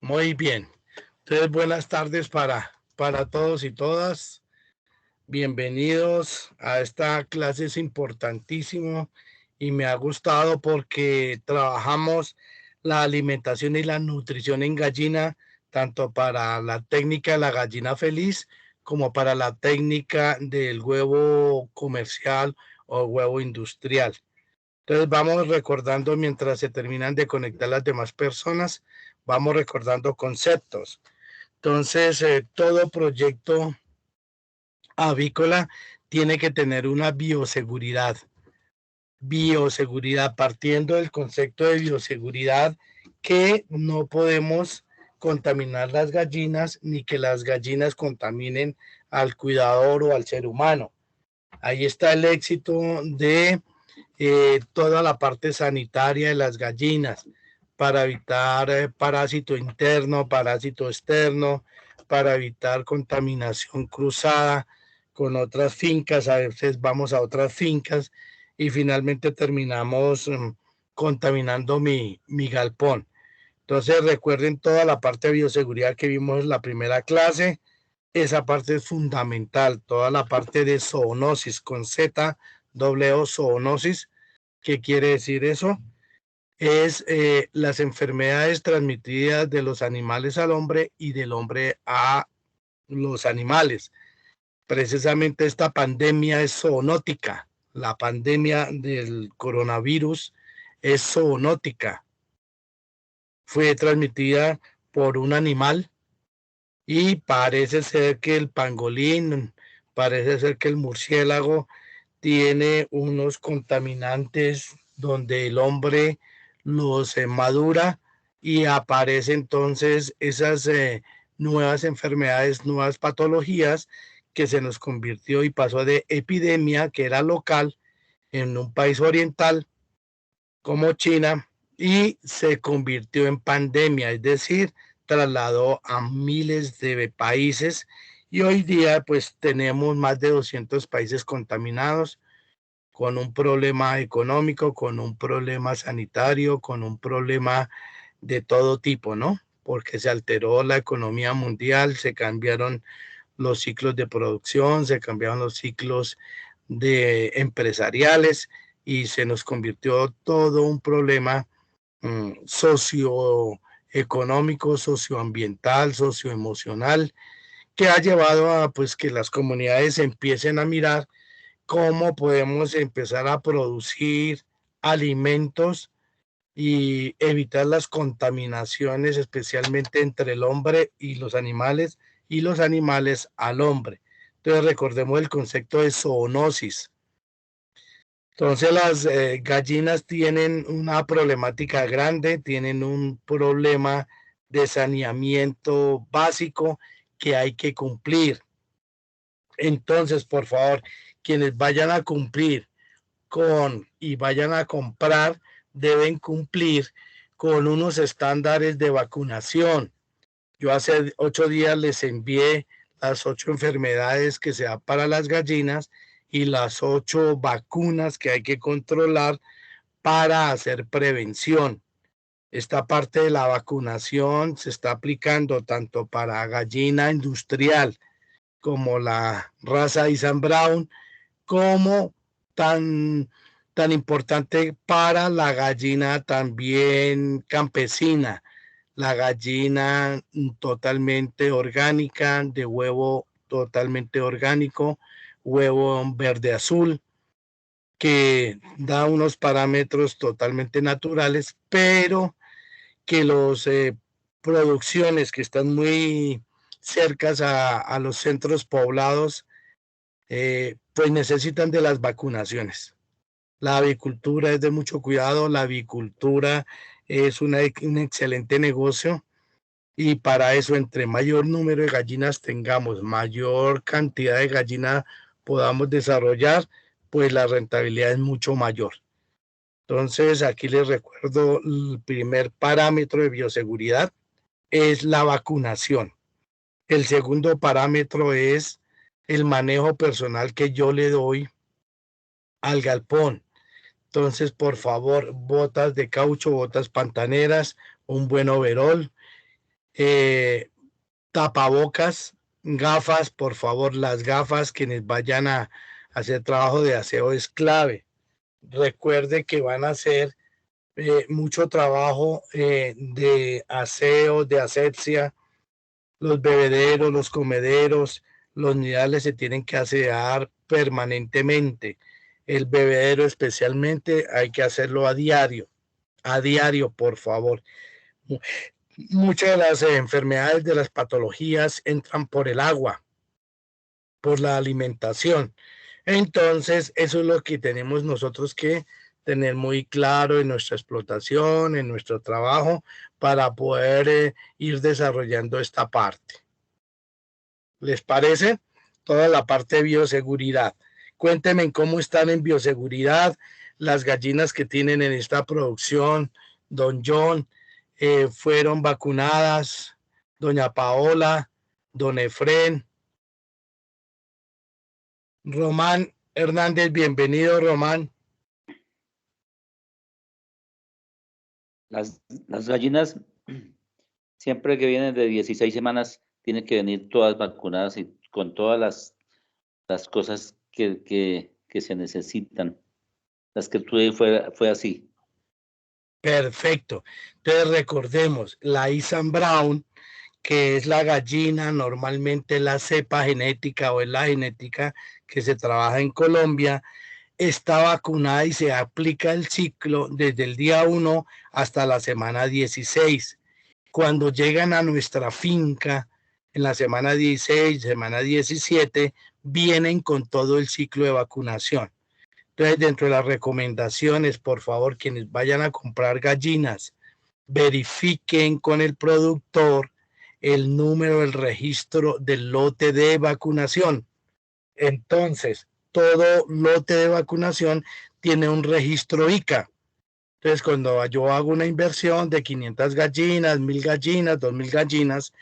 Muy bien. Entonces, buenas tardes para todos y todas. Bienvenidos a esta clase, es importantísimo y me ha gustado porque trabajamos la alimentación y la nutrición en gallina, tanto para la técnica de la gallina feliz como para la técnica del huevo comercial o huevo industrial. Entonces vamos recordando mientras se terminan de conectar las demás personas, vamos recordando conceptos. Entonces, todo proyecto avícola tiene que tener una bioseguridad. Bioseguridad, partiendo del concepto de bioseguridad, que no podemos contaminar las gallinas ni que las gallinas contaminen al cuidador o al ser humano. Ahí está el éxito de toda la parte sanitaria de las gallinas para evitar parásito interno, parásito externo, para evitar contaminación cruzada con otras fincas. A veces vamos a otras fincas y finalmente terminamos contaminando mi galpón. Entonces recuerden toda la parte de bioseguridad que vimos en la primera clase. Esa parte es fundamental, toda la parte de zoonosis con Z, doble O, zoonosis. ¿Qué quiere decir eso? Es las enfermedades transmitidas de los animales al hombre y del hombre a los animales. Precisamente esta pandemia es zoonótica. La pandemia del coronavirus es zoonótica. Fue transmitida por un animal y parece ser que el pangolín, parece ser que el murciélago tiene unos contaminantes donde el hombre los madura y aparecen entonces esas nuevas enfermedades, nuevas patologías que se nos convirtió y pasó de epidemia, que era local, en un país oriental como China, y se convirtió en pandemia, es decir, trasladó a miles de países y hoy día pues tenemos más de 200 países contaminados con un problema económico, con un problema sanitario, con un problema de todo tipo, ¿no? Porque se alteró la economía mundial, se cambiaron los ciclos de producción, se cambiaron los ciclos de empresariales y se nos convirtió todo un problema socioeconómico, socioambiental, socioemocional, que ha llevado a pues que las comunidades empiecen a mirar cómo podemos empezar a producir alimentos y evitar las contaminaciones, especialmente entre el hombre y los animales al hombre. Entonces recordemos el concepto de zoonosis. Entonces las gallinas tienen una problemática grande, tienen un problema de saneamiento básico que hay que cumplir. Entonces, por favor, quienes vayan a cumplir con y vayan a comprar deben cumplir con unos estándares de vacunación. Yo hace 8 días les envié las 8 enfermedades que se dan para las gallinas y las 8 vacunas que hay que controlar para hacer prevención. Esta parte de la vacunación se está aplicando tanto para gallina industrial como la raza Isan Brown, como tan, tan importante para la gallina también campesina, la gallina totalmente orgánica, de huevo totalmente orgánico, huevo verde azul, que da unos parámetros totalmente naturales, pero que los producciones que están muy cercas a los centros poblados, pues necesitan de las vacunaciones. La avicultura es de mucho cuidado, la avicultura es un excelente negocio y para eso entre mayor número de gallinas tengamos, mayor cantidad de gallinas podamos desarrollar, pues la rentabilidad es mucho mayor. Entonces aquí les recuerdo el primer parámetro de bioseguridad es la vacunación. El segundo parámetro es el manejo personal que yo le doy al galpón. Entonces, por favor, botas de caucho, botas pantaneras, un buen overol, eh, tapabocas, gafas, por favor, las gafas, quienes vayan a hacer trabajo de aseo es clave. Recuerde que van a hacer mucho trabajo de aseo, de asepsia, los bebederos, los comederos, los nidales se tienen que asear permanentemente. El bebedero especialmente hay que hacerlo a diario, por favor. Muchas de las enfermedades de las patologías entran por el agua, por la alimentación. Entonces, eso es lo que tenemos nosotros que tener muy claro en nuestra explotación, en nuestro trabajo, para poder ir desarrollando esta parte. ¿Les parece? Toda la parte de bioseguridad. Cuéntenme cómo están en bioseguridad las gallinas que tienen en esta producción. Don John, fueron vacunadas. Doña Paola, don Efren. Román Hernández, bienvenido, Román. Las gallinas, siempre que vienen de 16 semanas, tienen que venir todas vacunadas y con todas las cosas que se necesitan. Las que tuve fue así. Perfecto. Entonces recordemos, la Isan Brown, que es la gallina, normalmente la cepa genética o es la genética que se trabaja en Colombia, está vacunada y se aplica el ciclo desde el día 1 hasta la semana 16. Cuando llegan a nuestra finca en la semana 16, semana 17, vienen con todo el ciclo de vacunación. Entonces, dentro de las recomendaciones, por favor, quienes vayan a comprar gallinas, verifiquen con el productor el número del registro del lote de vacunación. Entonces, todo lote de vacunación tiene un registro ICA. Entonces, cuando yo hago una inversión de 500 gallinas, 1000 gallinas, 2000 gallinas,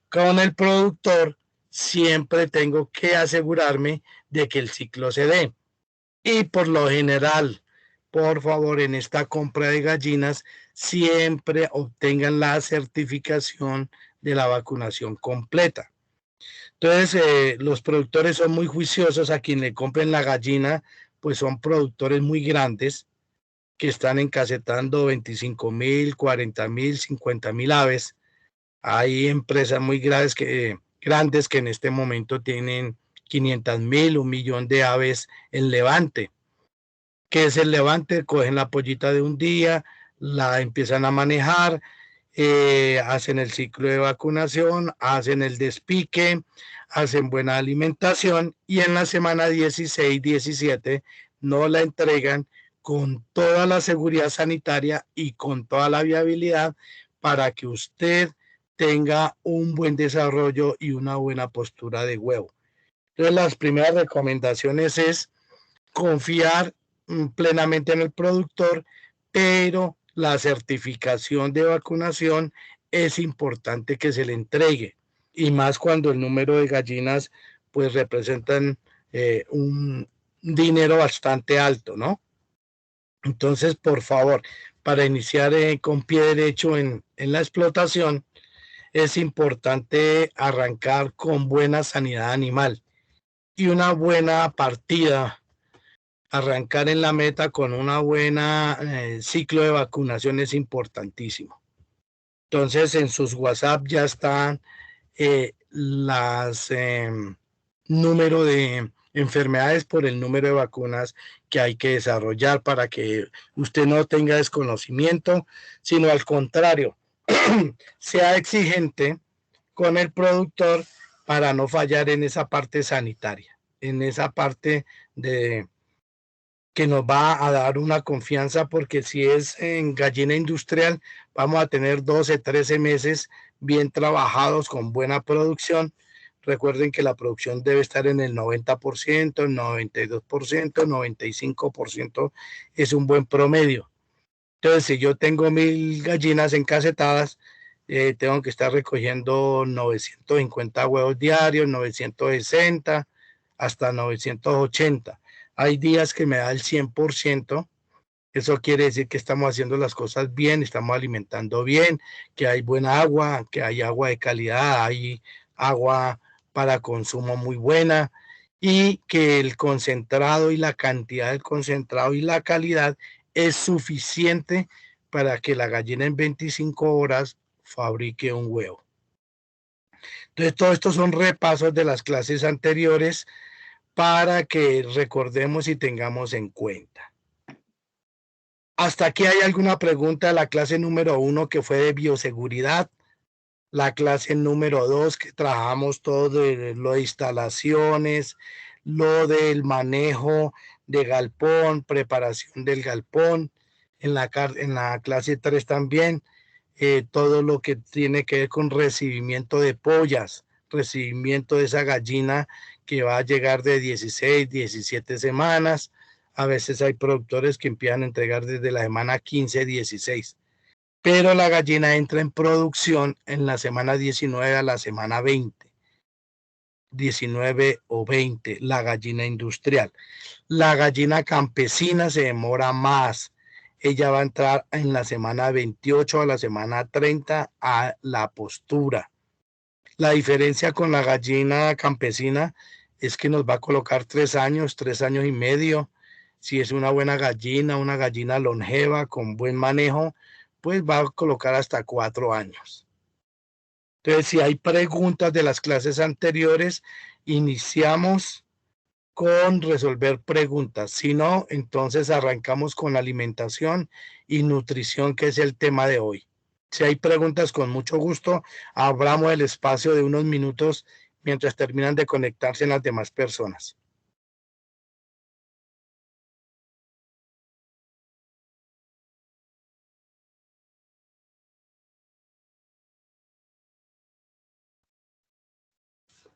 con el productor, siempre tengo que asegurarme de que el ciclo se dé. Y por lo general, por favor, en esta compra de gallinas, siempre obtengan la certificación de la vacunación completa. Entonces, los productores son muy juiciosos a quien le compren la gallina, pues son productores muy grandes que están encasetando 25,000, 40,000, 50,000 aves. Hay empresas muy grandes que en este momento tienen 500,000, 1,000,000 de aves en levante. ¿Qué es el levante? Cogen la pollita de un día, la empiezan a manejar, hacen el ciclo de vacunación, hacen el despique, hacen buena alimentación y en la semana 16, 17 no la entregan con toda la seguridad sanitaria y con toda la viabilidad para que usted tenga un buen desarrollo y una buena postura de huevo. Entonces, las primeras recomendaciones es confiar plenamente en el productor, pero la certificación de vacunación es importante que se le entregue y más cuando el número de gallinas pues representan un dinero bastante alto, ¿no? Entonces, por favor, para iniciar con pie derecho en la explotación, es importante arrancar con buena sanidad animal y una buena partida. Arrancar en la meta con una buena ciclo de vacunación es importantísimo. Entonces, en sus WhatsApp ya están las número de enfermedades por el número de vacunas que hay que desarrollar para que usted no tenga desconocimiento, sino al contrario, sea exigente con el productor para no fallar en esa parte sanitaria, en esa parte de que nos va a dar una confianza, porque si es en gallina industrial, vamos a tener 12, 13 meses bien trabajados con buena producción. Recuerden que la producción debe estar en el 90%, el 92%, 95% es un buen promedio. Entonces, si yo tengo 1000 gallinas encasetadas, tengo que estar recogiendo 950 huevos diarios, 960 hasta 980. Hay días que me da el 100%, Eso quiere decir que estamos haciendo las cosas bien, estamos alimentando bien, que hay buena agua, que hay agua de calidad, hay agua para consumo muy buena y que el concentrado y la cantidad del concentrado y la calidad es suficiente para que la gallina en 25 horas fabrique un huevo. Entonces, todo esto son repasos de las clases anteriores para que recordemos y tengamos en cuenta. ¿Hasta aquí hay alguna pregunta de la clase número 1 que fue de bioseguridad? La clase número 2 que trabajamos todo de lo de instalaciones, lo del manejo de galpón, preparación del galpón. En la clase 3 también todo lo que tiene que ver con recibimiento de pollas, recibimiento de esa gallina que va a llegar de 16, 17 semanas. A veces hay productores que empiezan a entregar desde la semana 15, 16. Pero la gallina entra en producción en la semana 19 a la semana 20. 19 o 20, la gallina industrial. La gallina campesina se demora más. Ella va a entrar en la semana 28 a la semana 30 a la postura. La diferencia con la gallina campesina es que nos va a colocar 3 años y medio. Si es una buena gallina, una gallina longeva con buen manejo, pues va a colocar hasta 4 años. Entonces, si hay preguntas de las clases anteriores, iniciamos con resolver preguntas. Si no, entonces arrancamos con alimentación y nutrición, que es el tema de hoy. Si hay preguntas, con mucho gusto, abramos el espacio de unos minutos mientras terminan de conectarse las demás personas.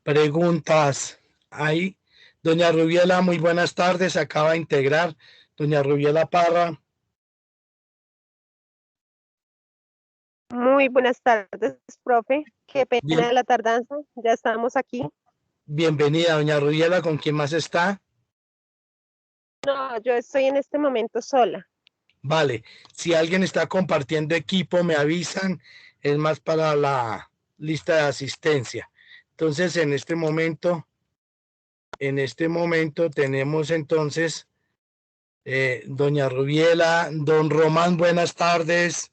Preguntas. Ahí, doña Rubiela, muy buenas tardes. Acaba de integrar doña Rubiela Parra. Muy buenas tardes, profe. Qué pena Bien, de la tardanza. Ya estamos aquí. bienvenida, doña Rubiela. ¿Con quién más está? No, yo estoy en este momento sola. Vale. Si alguien está compartiendo equipo, me avisan. Es más para la lista de asistencia. Entonces, en este momento tenemos entonces doña Rubiela, don Román, buenas tardes.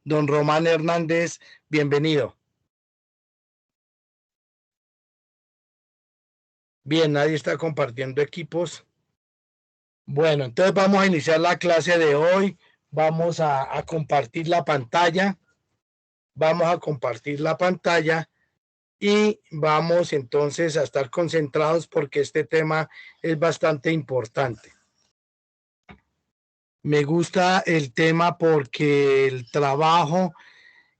Don Román Hernández, bienvenido. Bien, nadie está compartiendo equipos. Bueno, entonces vamos a iniciar la clase de hoy. Vamos a compartir la pantalla. Vamos a compartir la pantalla y vamos entonces a estar concentrados porque este tema es bastante importante. Me gusta el tema porque el trabajo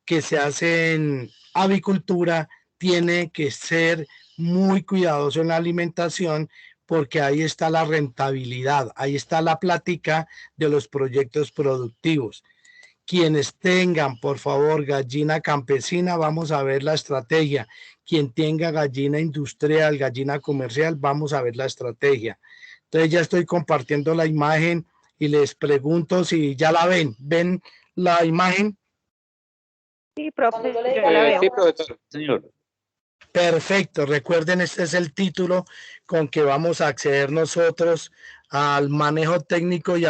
que se hace en avicultura tiene que ser muy cuidadoso en la alimentación porque ahí está la rentabilidad, ahí está la plática de los proyectos productivos. Quienes tengan, por favor, gallina campesina, vamos a ver la estrategia. Quien tenga gallina industrial, gallina comercial, vamos a ver la estrategia. Entonces ya estoy compartiendo la imagen y les pregunto si ya la ven. ¿Ven la imagen? Sí, profe, yo la veo. Sí, profesor. Señor. Perfecto. Recuerden, este es el título con que vamos a acceder nosotros al manejo técnico y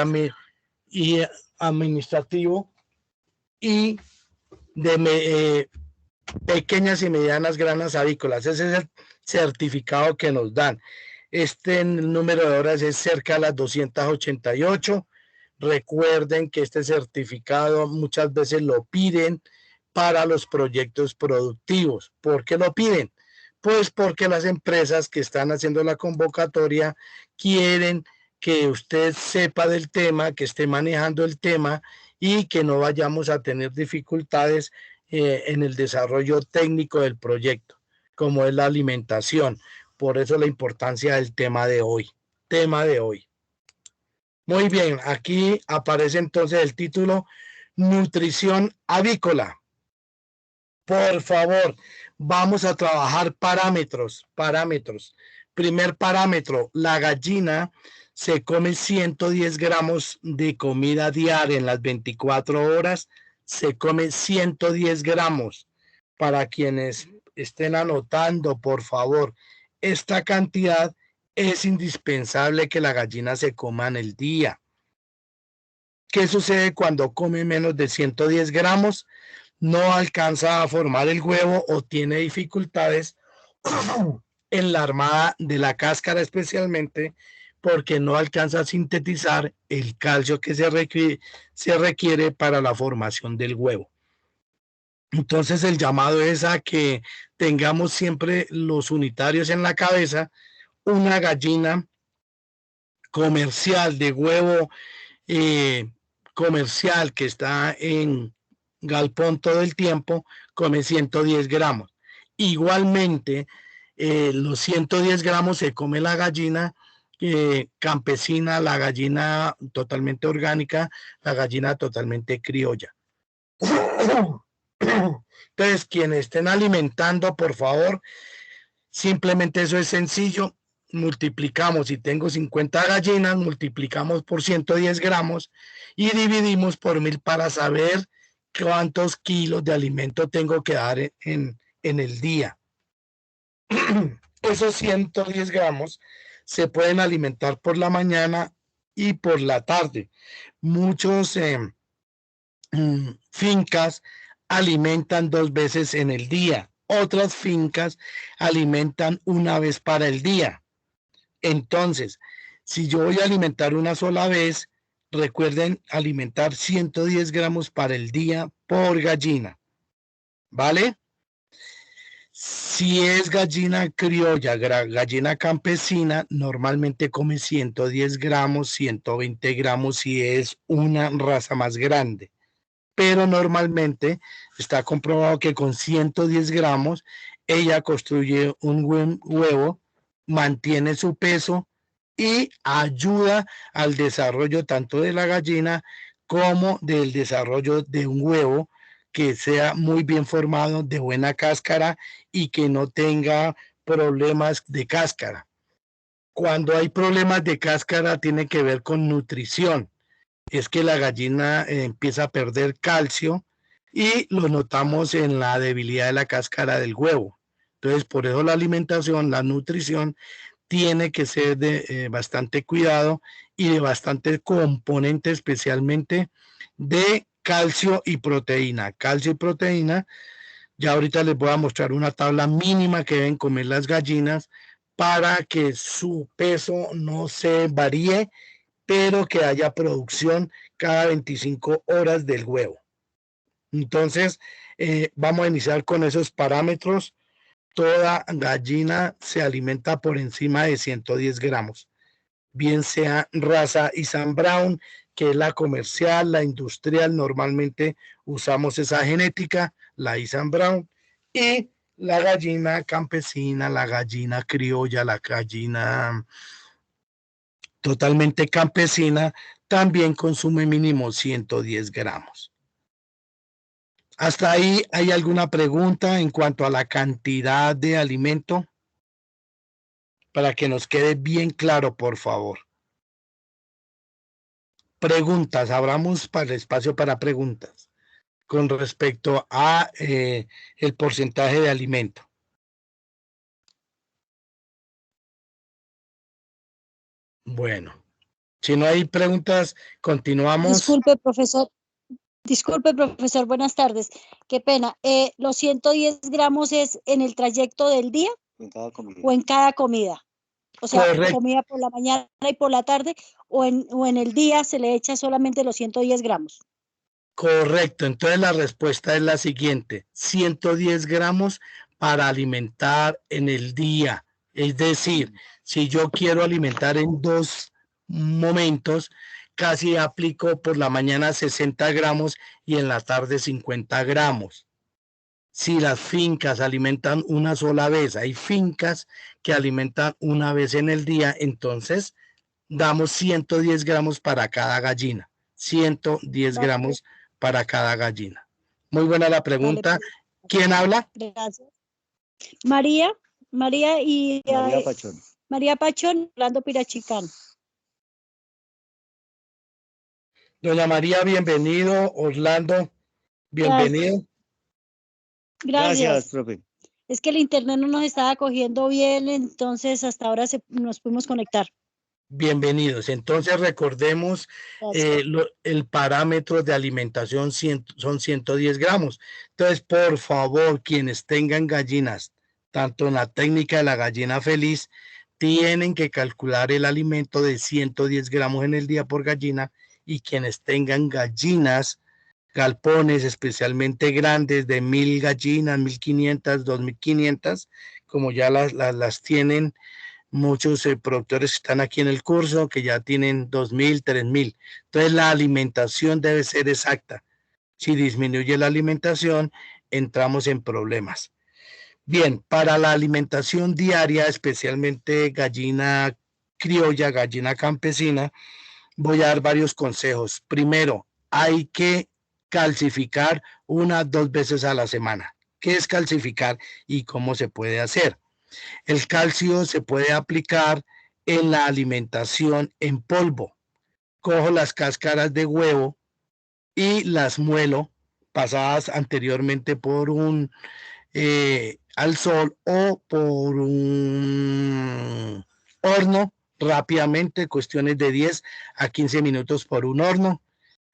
administrativo y de pequeñas y medianas granjas avícolas. Ese es el certificado que nos dan. Este número de horas es cerca de las 288. Recuerden que este certificado muchas veces lo piden para los proyectos productivos. ¿Por qué lo piden? Pues porque las empresas que están haciendo la convocatoria quieren que usted sepa del tema, que esté manejando el tema y que no vayamos a tener dificultades en el desarrollo técnico del proyecto, como es la alimentación. Por eso la importancia del tema de hoy. Tema de hoy. Muy bien, aquí aparece entonces el título Nutrición avícola. Por favor, vamos a trabajar parámetros. Primer parámetro, la gallina se come 110 gramos de comida diaria en las 24 horas, se come 110 gramos. Para quienes estén anotando, por favor, esta cantidad es indispensable que la gallina se coma en el día. ¿Qué sucede cuando come menos de 110 gramos? No alcanza a formar el huevo o tiene dificultades en la armada de la cáscara, especialmente porque no alcanza a sintetizar el calcio que se requiere para la formación del huevo. Entonces el llamado es a que tengamos siempre los unitarios en la cabeza. Una gallina comercial de huevo comercial que está en galpón todo el tiempo come 110 gramos. Igualmente, los 110 gramos se come la gallina campesina, la gallina totalmente orgánica, la gallina totalmente criolla. Entonces, quienes estén alimentando, por favor, simplemente eso es sencillo. Multiplicamos, si tengo 50 gallinas, multiplicamos por 110 gramos y dividimos por 1000 para saber cuántos kilos de alimento tengo que dar en el día. Esos 110 gramos se pueden alimentar por la mañana y por la tarde. Muchos fincas alimentan 2 veces en el día. Otras fincas alimentan una vez para el día. Entonces, si yo voy a alimentar una sola vez, recuerden alimentar 110 gramos para el día por gallina. ¿Vale? Si es gallina criolla, gallina campesina, normalmente come 110 gramos, 120 gramos si es una raza más grande. Pero normalmente está comprobado que con 110 gramos ella construye un buen huevo, mantiene su peso y ayuda al desarrollo tanto de la gallina como del desarrollo de un huevo que sea muy bien formado, de buena cáscara y que no tenga problemas de cáscara. Cuando hay problemas de cáscara tiene que ver con nutrición. Es que la gallina empieza a perder calcio y lo notamos en la debilidad de la cáscara del huevo. Entonces, por eso la alimentación, la nutrición, tiene que ser de bastante cuidado y de bastante componente, especialmente de calcio y proteína. Calcio y proteína, ya ahorita les voy a mostrar una tabla mínima que deben comer las gallinas para que su peso no se varíe, pero que haya producción cada 25 horas del huevo. Entonces, vamos a iniciar con esos parámetros. Toda gallina se alimenta por encima de 110 gramos, bien sea raza Isan Brown, que es la comercial, la industrial, normalmente usamos esa genética, la Isan Brown, y la gallina campesina, la gallina criolla, la gallina totalmente campesina, también consume mínimo 110 gramos. ¿Hasta ahí hay alguna pregunta en cuanto a la cantidad de alimento? Para que nos quede bien claro, por favor. Preguntas, abramos para el espacio para preguntas con respecto a el porcentaje de alimento. Bueno, si no hay preguntas, continuamos. Disculpe, profesor, buenas tardes. Qué pena. ¿Los 110 gramos es en el trayecto del día o en cada comida? O sea, correcto. Comida por la mañana y por la tarde, o en el día se le echa solamente los 110 gramos. Correcto. Entonces la respuesta es la siguiente. 110 gramos para alimentar en el día. Es decir, si yo quiero alimentar en 2 momentos, casi aplico por la mañana 60 gramos y en la tarde 50 gramos. Si las fincas alimentan una sola vez, hay fincas que alimentan una vez en el día, entonces damos 110 gramos para cada gallina. 110 gramos para cada gallina. Muy buena la pregunta. Vale. ¿Quién habla? Gracias. María Pachón, Orlando Pirachicán. Doña María, bienvenido. Orlando, bienvenido. Gracias, profe. Es que el internet no nos estaba cogiendo bien, entonces hasta ahora nos pudimos conectar. Bienvenidos. Entonces recordemos el parámetro de alimentación son 110 gramos. Entonces, por favor, quienes tengan gallinas, tanto en la técnica de la gallina feliz, tienen que calcular el alimento de 110 gramos en el día por gallina, y quienes tengan gallinas, galpones especialmente grandes de 1000 gallinas, 1500, 2500, como ya las tienen muchos productores que están aquí en el curso, que ya tienen 2000, 3000. Entonces la alimentación debe ser exacta. Si disminuye la alimentación, entramos en problemas. Bien, para la alimentación diaria, especialmente gallina criolla, gallina campesina, voy a dar varios consejos. Primero, hay que calcificar 1 o 2 veces a la semana. ¿Qué es calcificar y cómo se puede hacer? El calcio se puede aplicar en la alimentación en polvo. Cojo las cáscaras de huevo y las muelo, pasadas anteriormente por al sol o por un horno, rápidamente, cuestiones de 10 a 15 minutos por un horno,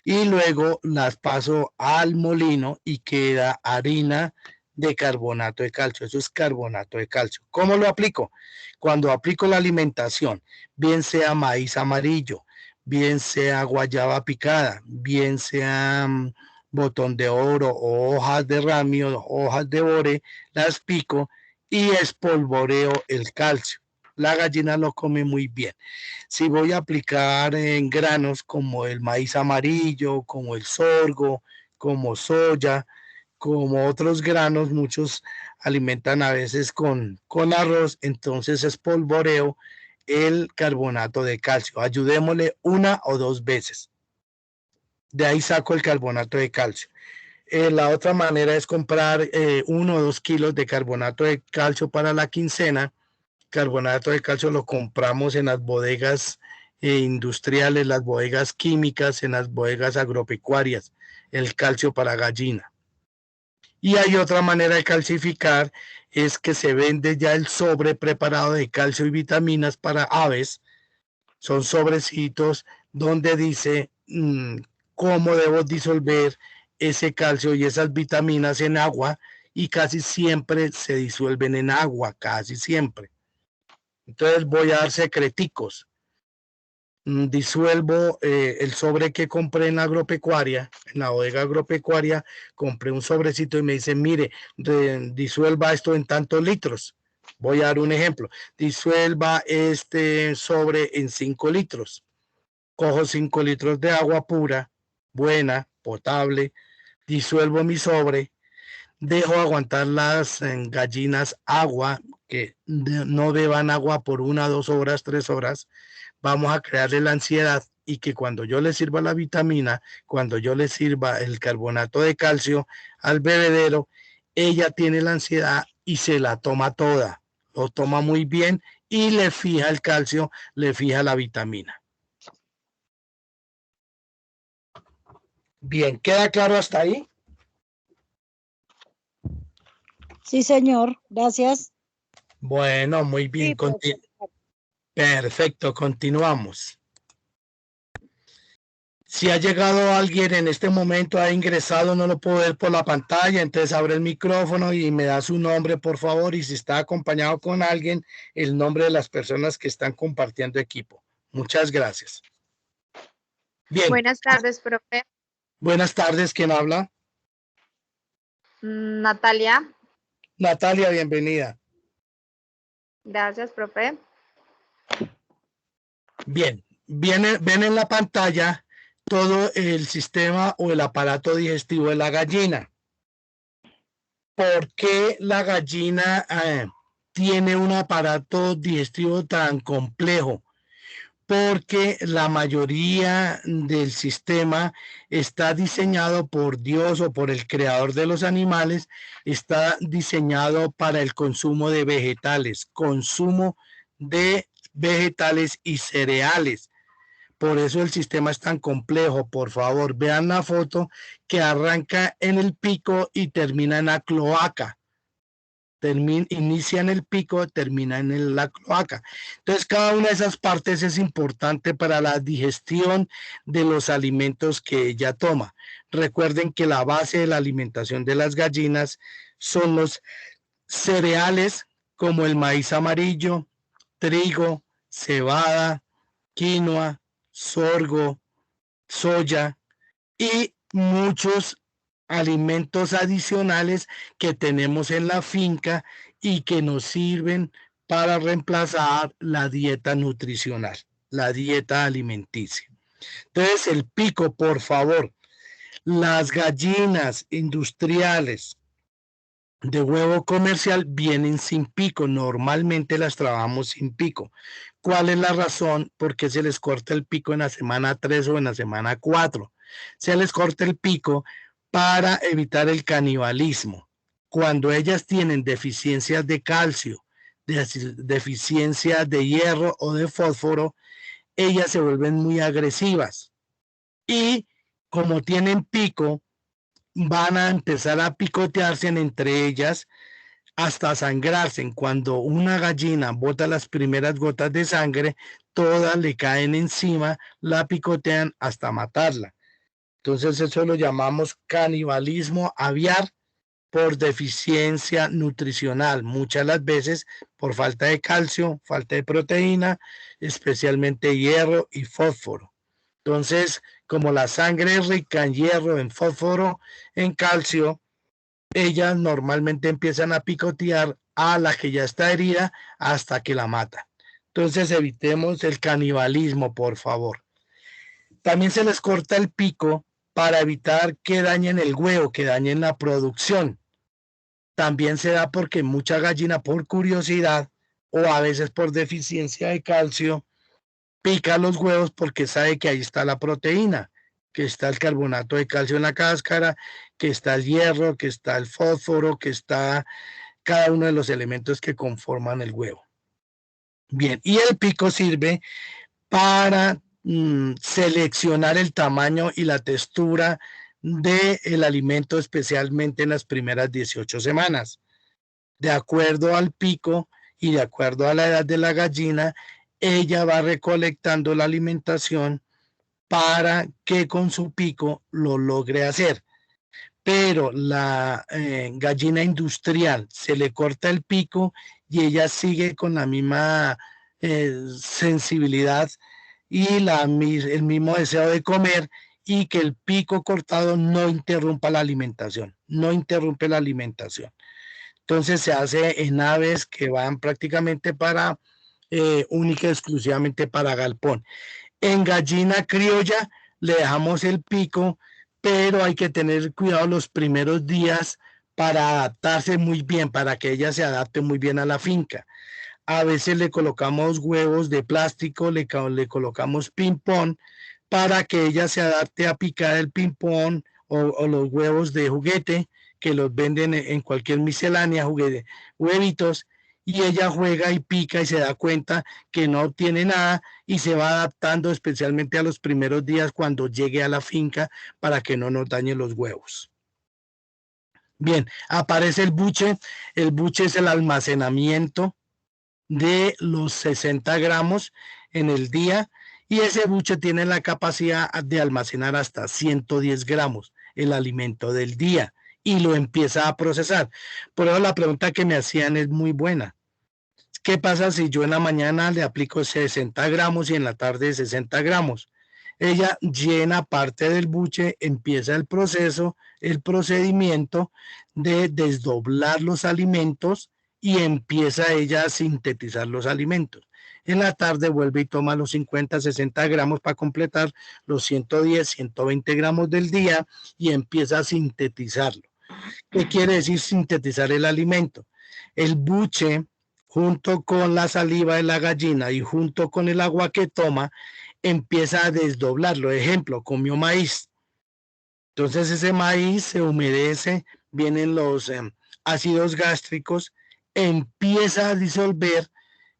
y luego las paso al molino y queda harina de carbonato de calcio. Eso es carbonato de calcio. ¿Cómo lo aplico? Cuando aplico la alimentación, bien sea maíz amarillo, bien sea guayaba picada, bien sea botón de oro o hojas de ramio, hojas de bore, las pico y espolvoreo el calcio. La gallina lo come muy bien. Si voy a aplicar en granos como el maíz amarillo, como el sorgo, como soya, como otros granos, muchos alimentan a veces con arroz, entonces espolvoreo el carbonato de calcio. Ayudémosle 1 o 2 veces. De ahí saco el carbonato de calcio. La otra manera es comprar 1 o 2 kilos de carbonato de calcio para la quincena. Carbonato de calcio lo compramos en las bodegas industriales, las bodegas químicas, en las bodegas agropecuarias, el calcio para gallina. Y hay otra manera de calcificar, es que se vende ya el sobre preparado de calcio y vitaminas para aves. Son sobrecitos donde dice cómo debo disolver ese calcio y esas vitaminas en agua, y casi siempre se disuelven en agua, casi siempre. Entonces voy a dar secreticos. Disuelvo el sobre que compré en la agropecuaria, en la bodega agropecuaria, compré un sobrecito y me dice, mire, disuelva esto en tantos litros. Voy a dar un ejemplo. Disuelva este sobre en 5 litros. Cojo 5 litros de agua pura, buena, potable, disuelvo mi sobre, dejo aguantar las gallinas agua, que no beban agua por 1, 2 horas, 3 horas. Vamos a crearle la ansiedad, y que cuando yo le sirva la vitamina, cuando yo le sirva el carbonato de calcio al bebedero, ella tiene la ansiedad y se la toma toda, lo toma muy bien y le fija el calcio, le fija la vitamina. Bien, ¿queda claro hasta ahí? Sí, señor, gracias. Bueno, muy bien. Sí, perfecto, continuamos. Si ha llegado alguien en este momento, ha ingresado, no lo puedo ver por la pantalla, entonces abre el micrófono y me da su nombre, por favor, y si está acompañado con alguien, el nombre de las personas que están compartiendo equipo. Muchas gracias. Bien. Buenas tardes, profe. Buenas tardes, ¿quién habla? Natalia. Natalia, bienvenida. Gracias, profe. Bien, ven en la pantalla todo el sistema o el aparato digestivo de la gallina. ¿Por qué la gallina tiene un aparato digestivo tan complejo? Porque la mayoría del sistema está diseñado por Dios o por el creador de los animales, está diseñado para el consumo de vegetales, consumo de vegetales y cereales. Por eso el sistema es tan complejo. Por favor, vean la foto que arranca en el pico y termina en la cloaca. Inicia en el pico, termina en la cloaca. Entonces, cada una de esas partes es importante para la digestión de los alimentos que ella toma. Recuerden que la base de la alimentación de las gallinas son los cereales como el maíz amarillo, trigo, cebada, quinoa, sorgo, soya y muchos alimentos adicionales que tenemos en la finca y que nos sirven para reemplazar la dieta nutricional, la dieta alimenticia. Entonces, el pico, por favor, las gallinas industriales de huevo comercial vienen sin pico, normalmente las trabajamos sin pico. ¿Cuál es la razón? Porque se les corta el pico en la semana 3 o en la semana 4. Se les corta el pico para evitar el canibalismo. Cuando ellas tienen deficiencias de calcio, deficiencia de hierro o de fósforo, ellas se vuelven muy agresivas. Y como tienen pico, van a empezar a picotearse entre ellas hasta sangrarse. Cuando una gallina bota las primeras gotas de sangre, todas le caen encima, la picotean hasta matarla. Entonces eso lo llamamos canibalismo aviar por deficiencia nutricional, muchas de las veces por falta de calcio, falta de proteína, especialmente hierro y fósforo. Entonces, como la sangre es rica en hierro, en fósforo, en calcio, ellas normalmente empiezan a picotear a la que ya está herida hasta que la mata. Entonces evitemos el canibalismo, por favor. También se les corta el pico para evitar que dañen el huevo, que dañen la producción. También se da porque mucha gallina por curiosidad o a veces por deficiencia de calcio pica los huevos porque sabe que ahí está la proteína, que está el carbonato de calcio en la cáscara, que está el hierro, que está el fósforo, que está cada uno de los elementos que conforman el huevo. Bien, y el pico sirve para seleccionar el tamaño y la textura del alimento, especialmente en las primeras 18 semanas. De acuerdo al pico y de acuerdo a la edad de la gallina, ella va recolectando la alimentación para que con su pico lo logre hacer. Pero la gallina industrial se le corta el pico y ella sigue con la misma sensibilidad y el mismo deseo de comer, y que el pico cortado no interrumpa la alimentación, no interrumpe la alimentación. Entonces se hace en aves que van prácticamente para única y exclusivamente para galpón. En gallina criolla le dejamos el pico, pero hay que tener cuidado los primeros días para adaptarse muy bien, para que ella se adapte muy bien a la finca. A veces le colocamos huevos de plástico, le colocamos ping-pong para que ella se adapte a picar el ping-pong o los huevos de juguete que los venden en cualquier miscelánea, huevitos, y ella juega y pica y se da cuenta que no tiene nada y se va adaptando especialmente a los primeros días cuando llegue a la finca para que no nos dañe los huevos. Bien, aparece el buche. El buche es el almacenamiento de los 60 gramos en el día, y ese buche tiene la capacidad de almacenar hasta 110 gramos el alimento del día y lo empieza a procesar. Por eso la pregunta que me hacían es muy buena. ¿Qué pasa si yo en la mañana le aplico 60 gramos y en la tarde 60 gramos? Ella llena parte del buche, empieza el proceso, el procedimiento de desdoblar los alimentos y empieza ella a sintetizar los alimentos. En la tarde vuelve y toma los 50, 60 gramos para completar los 110, 120 gramos del día y empieza a sintetizarlo. ¿Qué quiere decir sintetizar el alimento? El buche, junto con la saliva de la gallina y junto con el agua que toma, empieza a desdoblarlo. Ejemplo, comió maíz. Entonces ese maíz se humedece, vienen los ácidos gástricos, empieza a disolver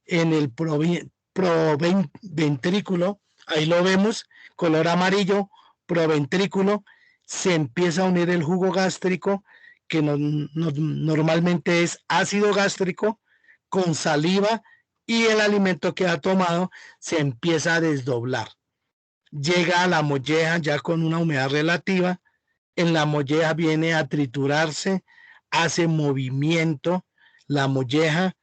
en el proventrículo Ahí lo vemos, color amarillo, proventrículo, se empieza a unir el jugo gástrico, que normalmente es ácido gástrico, con saliva, y el alimento que ha tomado se empieza a desdoblar. Llega a la molleja ya con una humedad relativa, en la molleja viene a triturarse, hace movimiento la molleja,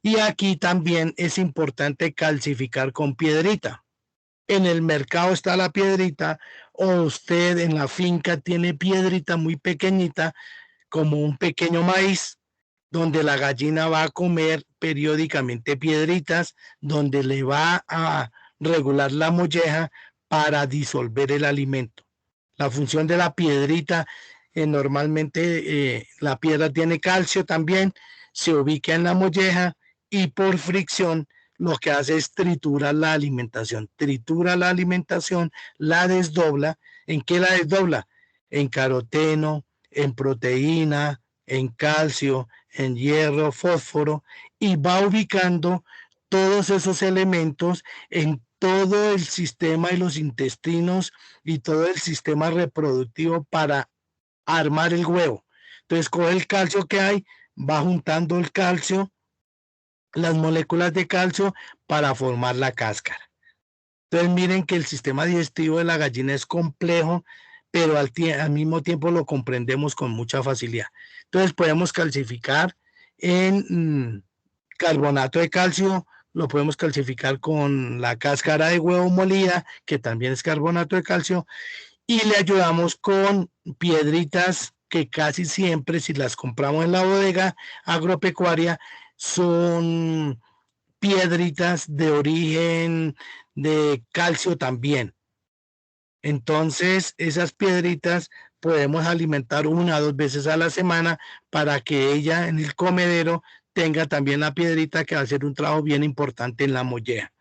y aquí también es importante calcificar con piedrita. En el mercado está la piedrita, o usted en la finca tiene piedrita muy pequeñita, como un pequeño maíz, donde la gallina va a comer periódicamente piedritas, donde le va a regular la molleja para disolver el alimento. La función de la piedrita, normalmente la piedra tiene calcio también, se ubica en la molleja y por fricción lo que hace es triturar la alimentación. Tritura la alimentación, la desdobla. ¿En qué la desdobla? En caroteno, en proteína, en calcio, en hierro, fósforo, y va ubicando todos esos elementos en todo el sistema y los intestinos y todo el sistema reproductivo para armar el huevo. Entonces coge el calcio que hay, va juntando el calcio, las moléculas de calcio para formar la cáscara. Entonces miren que el sistema digestivo de la gallina es complejo, pero al mismo tiempo lo comprendemos con mucha facilidad. Entonces podemos calcificar en carbonato de calcio, lo podemos calcificar con la cáscara de huevo molida, que también es carbonato de calcio, y le ayudamos con piedritas que casi siempre, si las compramos en la bodega agropecuaria, son piedritas de origen de calcio también. Entonces, esas piedritas podemos alimentar 1 o 2 veces a la semana para que ella en el comedero tenga también la piedrita, que va a hacer un trabajo bien importante en la molleja.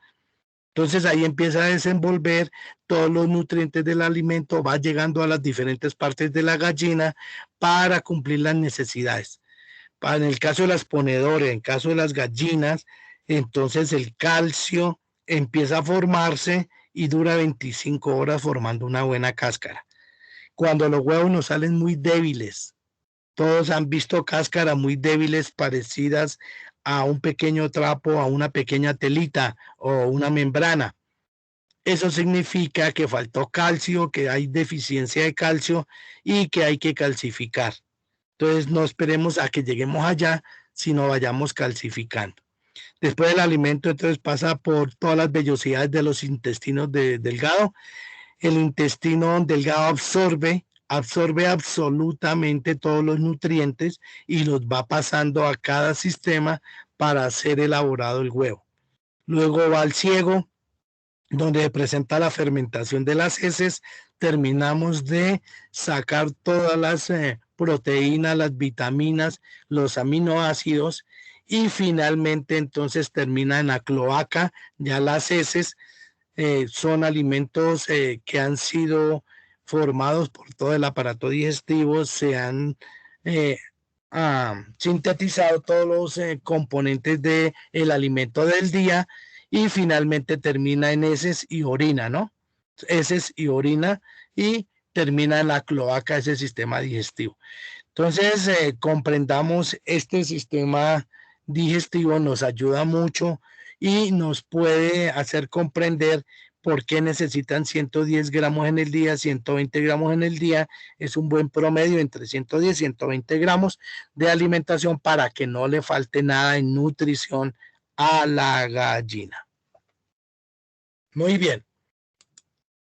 Entonces ahí empieza a desenvolver todos los nutrientes del alimento, va llegando a las diferentes partes de la gallina para cumplir las necesidades. En el caso de las ponedoras, en caso de las gallinas, entonces el calcio empieza a formarse y dura 25 horas formando una buena cáscara. Cuando los huevos nos salen muy débiles, todos han visto cáscaras muy débiles parecidas a un pequeño trapo, a una pequeña telita o una membrana. Eso significa que faltó calcio, que hay deficiencia de calcio y que hay que calcificar. Entonces no esperemos a que lleguemos allá, sino vayamos calcificando. Después del alimento, entonces pasa por todas las vellosidades de los intestinos delgados. El intestino delgado absorbe absolutamente todos los nutrientes y los va pasando a cada sistema para ser elaborado el huevo. Luego va al ciego, donde se presenta la fermentación de las heces. Terminamos de sacar todas las proteínas, las vitaminas, los aminoácidos, y finalmente entonces termina en la cloaca. Ya las heces son alimentos que han sido formados por todo el aparato digestivo, se han sintetizado todos los componentes del alimento del día, y finalmente termina en heces y orina, ¿no? Heces y orina, y termina en la cloaca, ese sistema digestivo. Entonces, comprendamos este sistema digestivo, nos ayuda mucho y nos puede hacer comprender por qué necesitan 110 gramos en el día, 120 gramos en el día. Es un buen promedio entre 110 y 120 gramos de alimentación para que no le falte nada en nutrición a la gallina. Muy bien.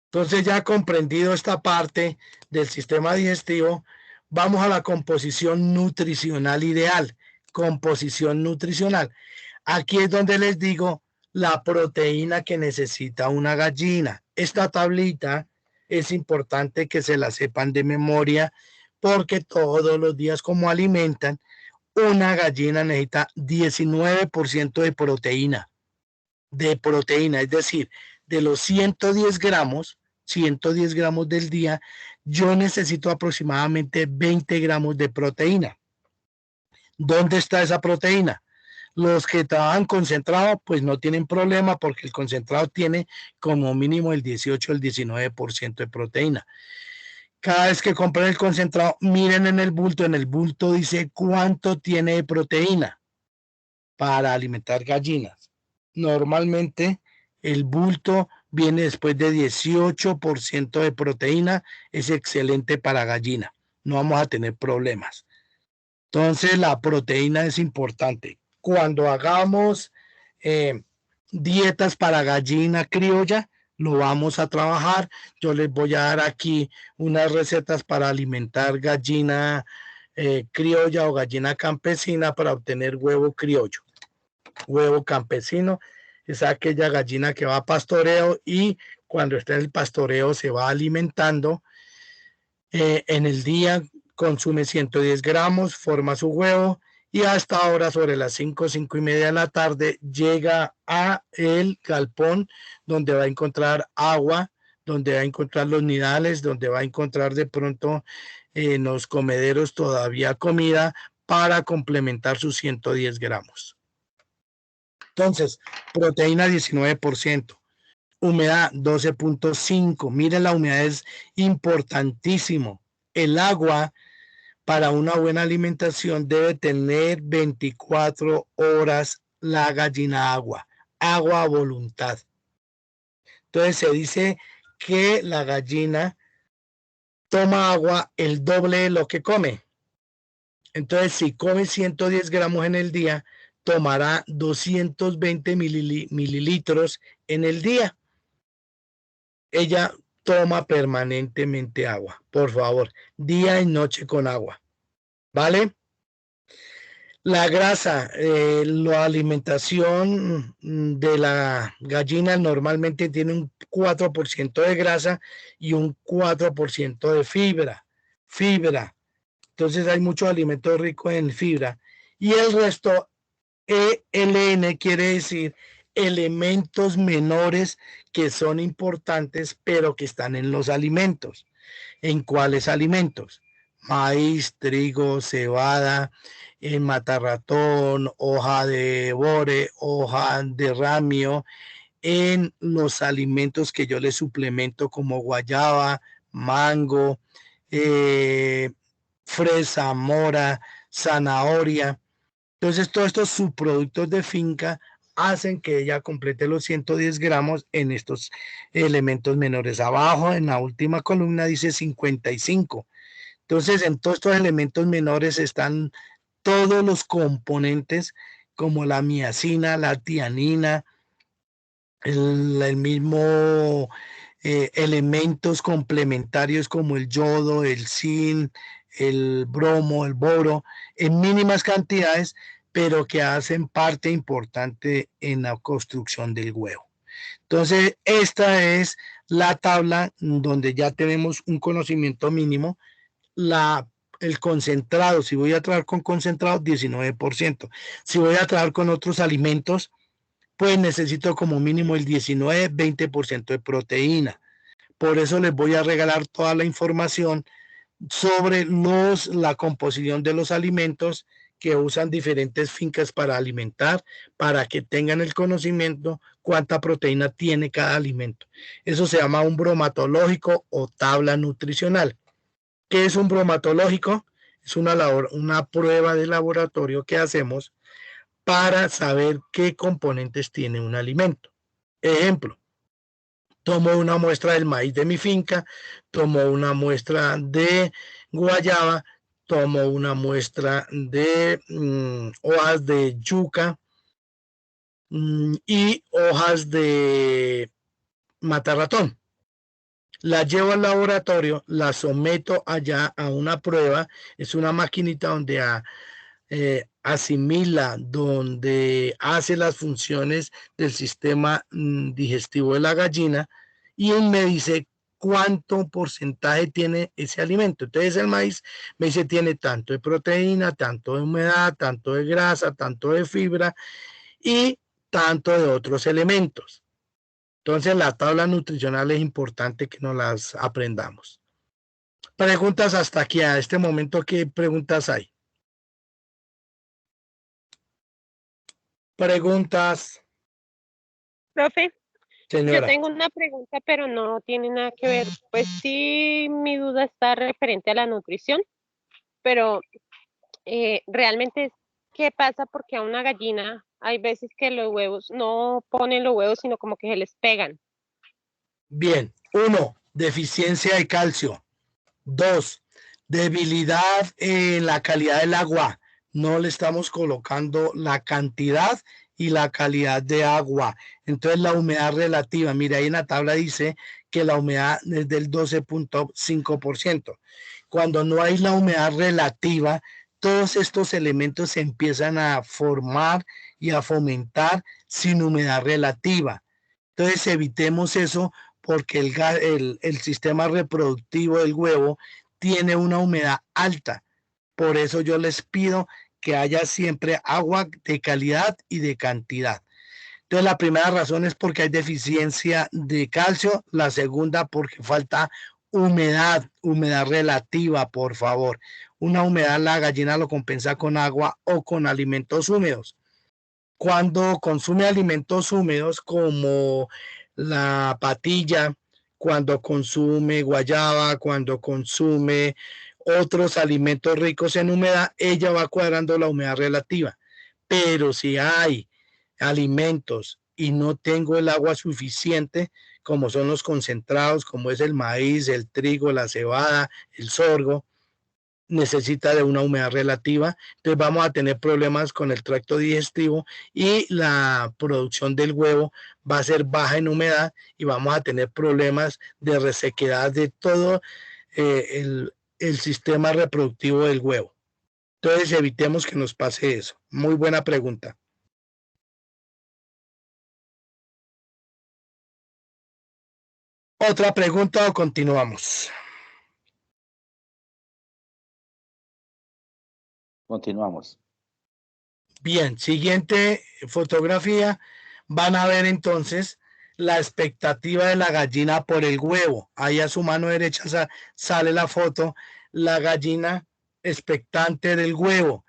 Entonces, ya comprendido esta parte del sistema digestivo, vamos a la composición nutricional ideal. Composición nutricional. Aquí es donde les digo la proteína que necesita una gallina. Esta tablita es importante que se la sepan de memoria, porque todos los días, como alimentan, una gallina necesita 19% de proteína. Es decir, de los 110 gramos del día, yo necesito aproximadamente 20 gramos de proteína. ¿Dónde está esa proteína? Los que trabajan concentrado, pues no tienen problema porque el concentrado tiene como mínimo el 18 o el 19% de proteína. Cada vez que compren el concentrado, miren en el bulto dice cuánto tiene de proteína para alimentar gallinas. Normalmente el bulto viene después de 18% de proteína, es excelente para gallina, no vamos a tener problemas. Entonces la proteína es importante. Cuando hagamos dietas para gallina criolla, lo vamos a trabajar. Yo les voy a dar aquí unas recetas para alimentar gallina criolla o gallina campesina para obtener huevo criollo. Huevo campesino es aquella gallina que va a pastoreo y cuando está en el pastoreo se va alimentando. En el día consume 110 gramos, forma su huevo y hasta ahora sobre las 5:30 de la tarde llega a el galpón donde va a encontrar agua, donde va a encontrar los nidales, donde va a encontrar de pronto en los comederos todavía comida para complementar sus 110 gramos. Entonces, proteína 19%, humedad 12.5. Miren, la humedad es importantísimo. El agua para una buena alimentación debe tener 24 horas la gallina agua a voluntad. Entonces se dice que la gallina toma agua el doble de lo que come. Entonces si come 110 gramos en el día, tomará 220 mililitros en el día. Ella toma permanentemente agua, por favor, día y noche con agua, ¿vale? La grasa, la alimentación de la gallina normalmente tiene un 4% de grasa y un 4% de fibra. Entonces hay muchos alimentos ricos en fibra y el resto, ELN, quiere decir elementos menores que son importantes, pero que están en los alimentos. ¿En cuáles alimentos? Maíz, trigo, cebada, matarratón, hoja de bore, hoja de ramio, en los alimentos que yo les suplemento como guayaba, mango, fresa, mora, zanahoria. Entonces, todos estos subproductos de finca hacen que ella complete los 110 gramos en estos elementos menores. Abajo, en la última columna, dice 55. Entonces, en todos estos elementos menores están todos los componentes como la miacina, la tianina, el mismo elementos complementarios como el yodo, el zinc, el bromo, el boro, en mínimas cantidades, pero que hacen parte importante en la construcción del huevo. Entonces, esta es la tabla donde ya tenemos un conocimiento mínimo. El concentrado, si voy a trabajar con concentrado, 19%. Si voy a trabajar con otros alimentos, pues necesito como mínimo el 19-20% de proteína. Por eso les voy a regalar toda la información sobre la composición de los alimentos que usan diferentes fincas para alimentar, para que tengan el conocimiento cuánta proteína tiene cada alimento. Eso se llama un bromatológico o tabla nutricional. ¿Qué es un bromatológico? Es una prueba de laboratorio que hacemos para saber qué componentes tiene un alimento. Ejemplo, tomo una muestra del maíz de mi finca, tomo una muestra de guayaba, tomo una muestra de hojas de yuca y hojas de matarratón. La llevo al laboratorio, la someto allá a una prueba, es una maquinita donde asimila, donde hace las funciones del sistema digestivo de la gallina y él me dice cuánto porcentaje tiene ese alimento. Entonces el maíz me dice tiene tanto de proteína, tanto de humedad, tanto de grasa, tanto de fibra y tanto de otros elementos. Entonces la tabla nutricional es importante que nos las aprendamos. Preguntas hasta aquí, a este momento, ¿qué preguntas hay? Preguntas, Profe, yo señora. tengo una pregunta, pero no tiene nada que ver. Pues sí, mi duda está referente a la nutrición, pero realmente, ¿qué pasa? Porque a una gallina hay veces que los huevos no ponen los huevos, sino como que se les pegan. Bien, 1, deficiencia de calcio. 2, debilidad en la calidad del agua. No le estamos colocando la cantidad y la calidad de agua. Entonces la humedad relativa, mira, ahí en la tabla dice que la humedad es del 12.5%. Cuando no hay la humedad relativa, todos estos elementos se empiezan a formar y a fomentar sin humedad relativa. Entonces evitemos eso porque el sistema reproductivo del huevo tiene una humedad alta. Por eso yo les pido que haya siempre agua de calidad y de cantidad. Entonces la primera razón es porque hay deficiencia de calcio, la segunda porque falta humedad relativa, por favor. Una humedad la gallina lo compensa con agua o con alimentos húmedos. Cuando consume alimentos húmedos como la patilla, cuando consume guayaba, cuando consume otros alimentos ricos en humedad, ella va cuadrando la humedad relativa. Pero si hay alimentos y no tengo el agua suficiente, como son los concentrados, como es el maíz, el trigo, la cebada, el sorgo, necesita de una humedad relativa, entonces vamos a tener problemas con el tracto digestivo y la producción del huevo va a ser baja en humedad y vamos a tener problemas de resequedad de todo el sistema reproductivo del huevo. Entonces evitemos que nos pase eso. Muy buena pregunta. ¿Otra pregunta o continuamos? Continuamos. Bien, siguiente fotografía. Van a ver entonces la expectativa de la gallina por el huevo. Ahí a su mano derecha sale la foto, la gallina expectante del huevo.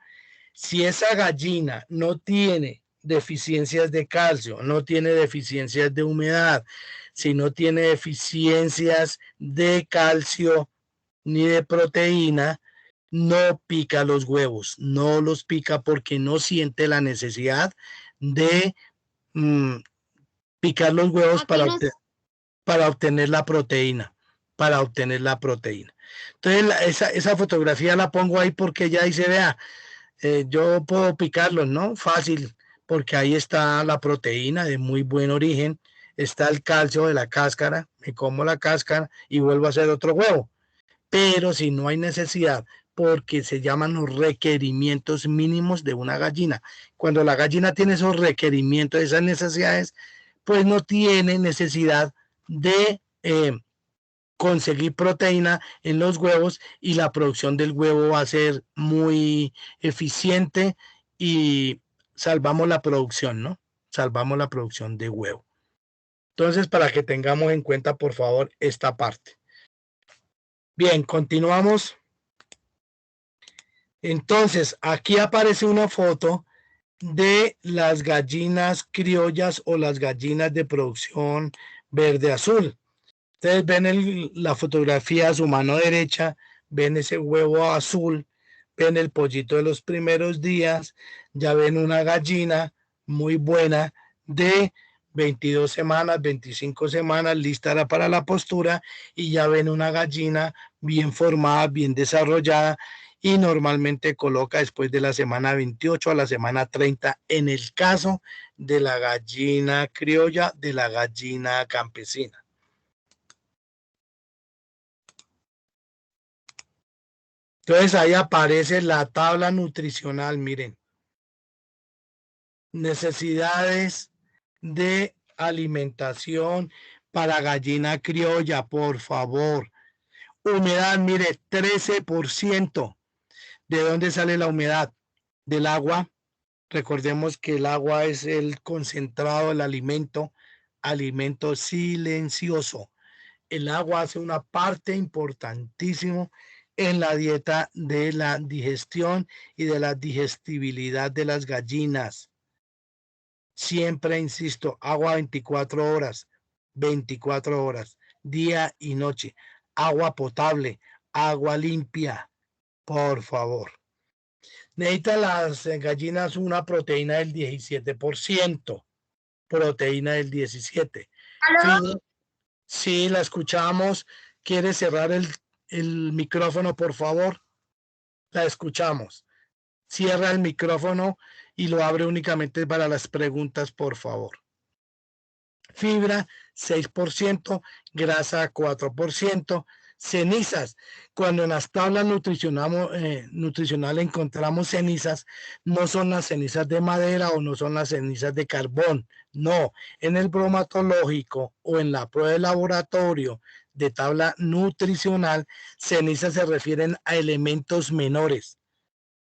Si esa gallina no tiene deficiencias de calcio, no tiene deficiencias de humedad, si no tiene deficiencias de calcio ni de proteína, no pica los huevos, no los pica porque no siente la necesidad de picar los huevos para obtener la proteína, Entonces esa fotografía la pongo ahí porque ya dice, vea, yo puedo picarlos, ¿no? Fácil, porque ahí está la proteína de muy buen origen, está el calcio de la cáscara, me como la cáscara y vuelvo a hacer otro huevo. Pero si no hay necesidad, porque se llaman los requerimientos mínimos de una gallina. Cuando la gallina tiene esos requerimientos, esas necesidades, pues no tiene necesidad de conseguir proteína en los huevos y la producción del huevo va a ser muy eficiente y salvamos la producción, ¿no? Salvamos la producción de huevo. Entonces, para que tengamos en cuenta, por favor, esta parte. Bien, continuamos. Entonces, aquí aparece una foto de las gallinas criollas o las gallinas de producción verde-azul. Ustedes ven la fotografía a su mano derecha, ven ese huevo azul, ven el pollito de los primeros días, ya ven una gallina muy buena de 22 semanas, 25 semanas, lista para la postura, y ya ven una gallina bien formada, bien desarrollada, y normalmente coloca después de la semana 28 a la semana 30 en el caso de la gallina criolla, de la gallina campesina. Entonces ahí aparece la tabla nutricional, miren. Necesidades de alimentación para gallina criolla, por favor. Humedad, mire, 13%. ¿De dónde sale la humedad? Del agua. Recordemos que el agua es el concentrado del alimento silencioso. El agua hace una parte importantísima en la dieta de la digestión y de la digestibilidad de las gallinas. Siempre insisto, agua 24 horas, día y noche. Agua potable, agua limpia, por favor. Necesitan las gallinas una proteína del 17%, proteína del 17%. ¿Aló? Sí, la escuchamos. ¿Quiere cerrar el micrófono, por favor? La escuchamos. Cierra el micrófono y lo abre únicamente para las preguntas, por favor. Fibra 6%, grasa 4%, cenizas. Cuando en las tablas nutricionales encontramos cenizas, no son las cenizas de madera o no son las cenizas de carbón. No, en el bromatológico o en la prueba de laboratorio de tabla nutricional, cenizas se refieren a elementos menores,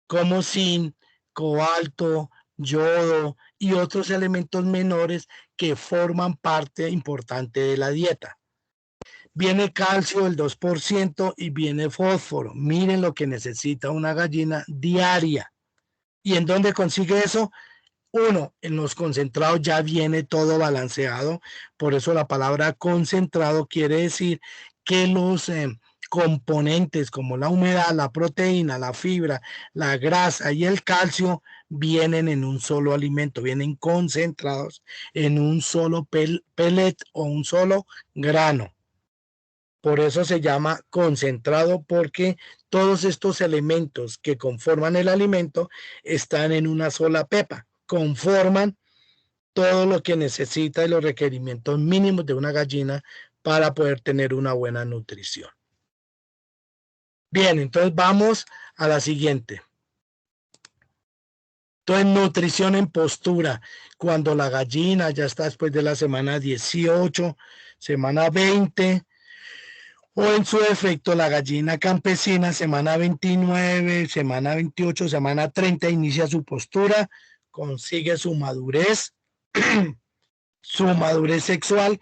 como zinc, cobalto, yodo y otros elementos menores que forman parte importante de la dieta. Viene calcio el 2% y viene fósforo. Miren lo que necesita una gallina diaria. ¿Y en dónde consigue eso? Uno, en los concentrados ya viene todo balanceado. Por eso la palabra concentrado quiere decir que los componentes como la humedad, la proteína, la fibra, la grasa y el calcio vienen en un solo alimento, vienen concentrados en un solo pellet o un solo grano. Por eso se llama concentrado, porque todos estos elementos que conforman el alimento están en una sola pepa, conforman todo lo que necesita y los requerimientos mínimos de una gallina para poder tener una buena nutrición. Bien, entonces vamos a la siguiente. Entonces, nutrición en postura. Cuando la gallina ya está después de la semana 18, semana 20, o en su defecto la gallina campesina, semana 29, semana 28, semana 30, inicia su postura, consigue su madurez, su madurez sexual,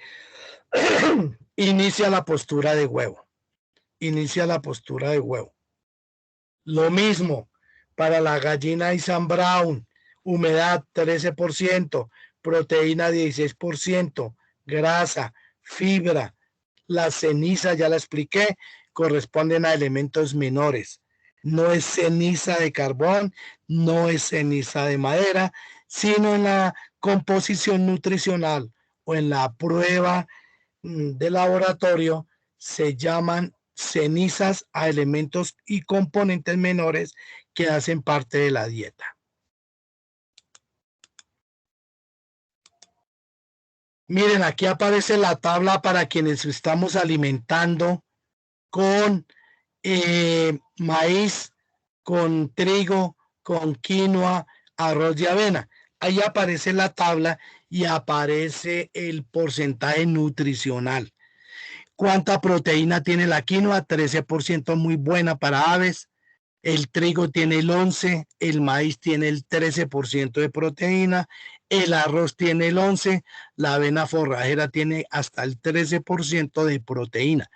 inicia la postura de huevo. Inicia la postura de huevo. Lo mismo para la gallina Isan Brown, humedad 13%, proteína 16%, grasa, fibra. La ceniza, ya la expliqué, corresponden a elementos menores. No es ceniza de carbón, no es ceniza de madera, sino en la composición nutricional o en la prueba de laboratorio se llaman cenizas a elementos y componentes menores que hacen parte de la dieta. Miren, aquí aparece la tabla para quienes estamos alimentando con maíz, con trigo, con quinoa, arroz y avena. Ahí aparece la tabla y aparece el porcentaje nutricional. ¿Cuánta proteína tiene la quinoa? 13%, muy buena para aves. El trigo tiene el 11%, el maíz tiene el 13% de proteína, el arroz tiene el 11%, la avena forrajera tiene hasta el 13% de proteína.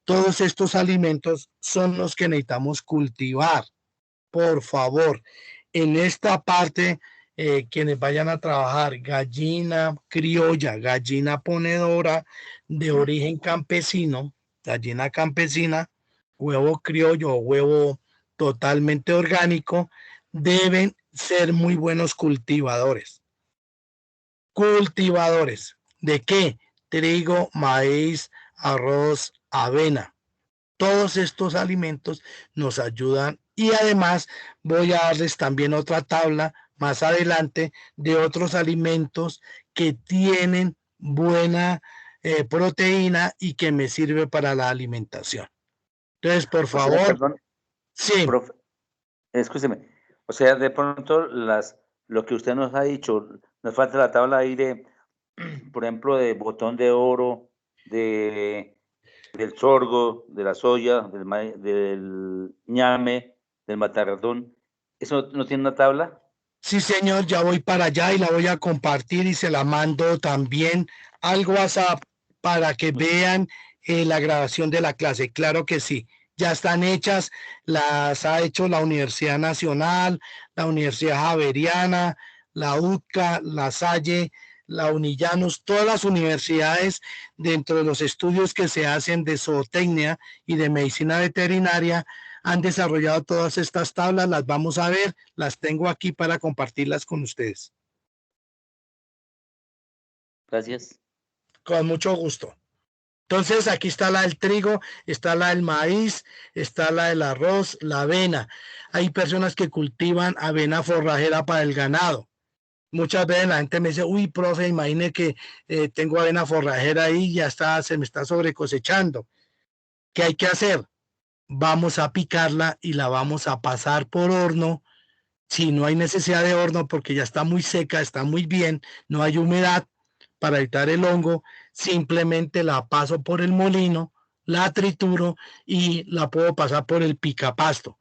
Todos estos alimentos son los que necesitamos cultivar. Por favor, en esta parte, quienes vayan a trabajar, gallina criolla, gallina ponedora de origen campesino, gallina campesina, huevo criollo o huevo totalmente orgánico, deben ser muy buenos cultivadores. ¿Cultivadores de qué? Trigo, maíz, arroz, avena. Todos estos alimentos nos ayudan y además voy a darles también otra tabla más adelante de otros alimentos que tienen buena proteína y que me sirve para la alimentación. Entonces, por favor. O sea, perdón, sí. Profe, escúcheme. O sea, de pronto lo que usted nos ha dicho, nos falta la tabla ahí de, por ejemplo, de botón de oro, del sorgo, de la soya, del ñame, del matarratón. ¿Eso no tiene una tabla? Sí, señor, ya voy para allá y la voy a compartir y se la mando también al WhatsApp para que vean la grabación de la clase. Claro que sí, ya están hechas, las ha hecho la Universidad Nacional, la Universidad Javeriana, la UCA, la Salle, la Unillanos, todas las universidades dentro de los estudios que se hacen de zootecnia y de medicina veterinaria han desarrollado todas estas tablas, las vamos a ver, las tengo aquí para compartirlas con ustedes. Gracias. Con mucho gusto. Entonces aquí está la del trigo, está la del maíz, está la del arroz, la avena. Hay personas que cultivan avena forrajera para el ganado. Muchas veces la gente me dice, uy, profe, imagine que tengo avena forrajera ahí y ya está, se me está sobrecosechando. ¿Qué hay que hacer? Vamos a picarla y la vamos a pasar por horno. Si no hay necesidad de horno porque ya está muy seca, está muy bien, no hay humedad para evitar el hongo, simplemente la paso por el molino, la trituro y la puedo pasar por el picapasto.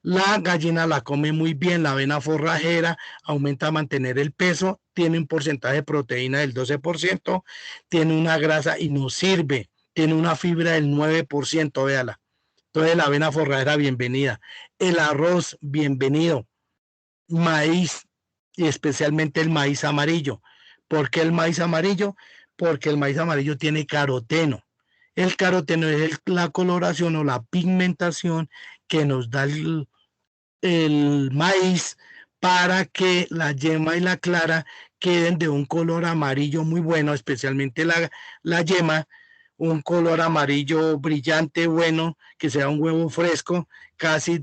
La gallina la come muy bien, la avena forrajera aumenta a mantener el peso, tiene un porcentaje de proteína del 12%, tiene una grasa y nos sirve, tiene una fibra del 9%, véala. Entonces la avena forrajera, bienvenida. El arroz, bienvenido. Maíz, y especialmente el maíz amarillo. ¿Por qué el maíz amarillo? Porque el maíz amarillo tiene caroteno. El caroteno es la coloración o la pigmentación que nos da el maíz para que la yema y la clara queden de un color amarillo muy bueno, especialmente la yema, un color amarillo brillante, bueno, que sea un huevo fresco, casi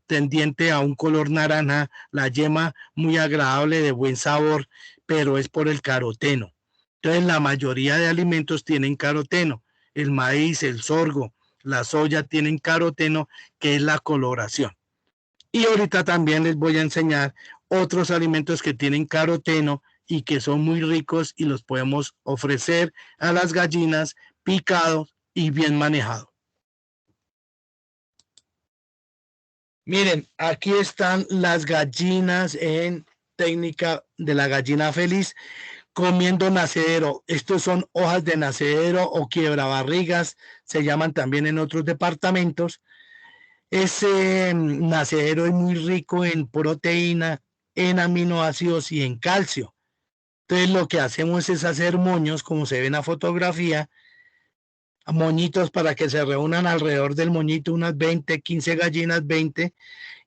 tendiente a un color naranja, la yema muy agradable, de buen sabor, pero es por el caroteno. Entonces la mayoría de alimentos tienen caroteno, el maíz, el sorgo, la soya tienen caroteno, que es la coloración. Y ahorita también les voy a enseñar otros alimentos que tienen caroteno y que son muy ricos y los podemos ofrecer a las gallinas picados y bien manejados. Miren, aquí están las gallinas en técnica de la gallina feliz comiendo nacedero. Estos son hojas de nacedero o quiebrabarrigas, se llaman también en otros departamentos. Ese nacedero es muy rico en proteína, en aminoácidos y en calcio. Entonces lo que hacemos es hacer moños, como se ve en la fotografía, moñitos para que se reúnan alrededor del moñito unas 20, 15 gallinas, 20,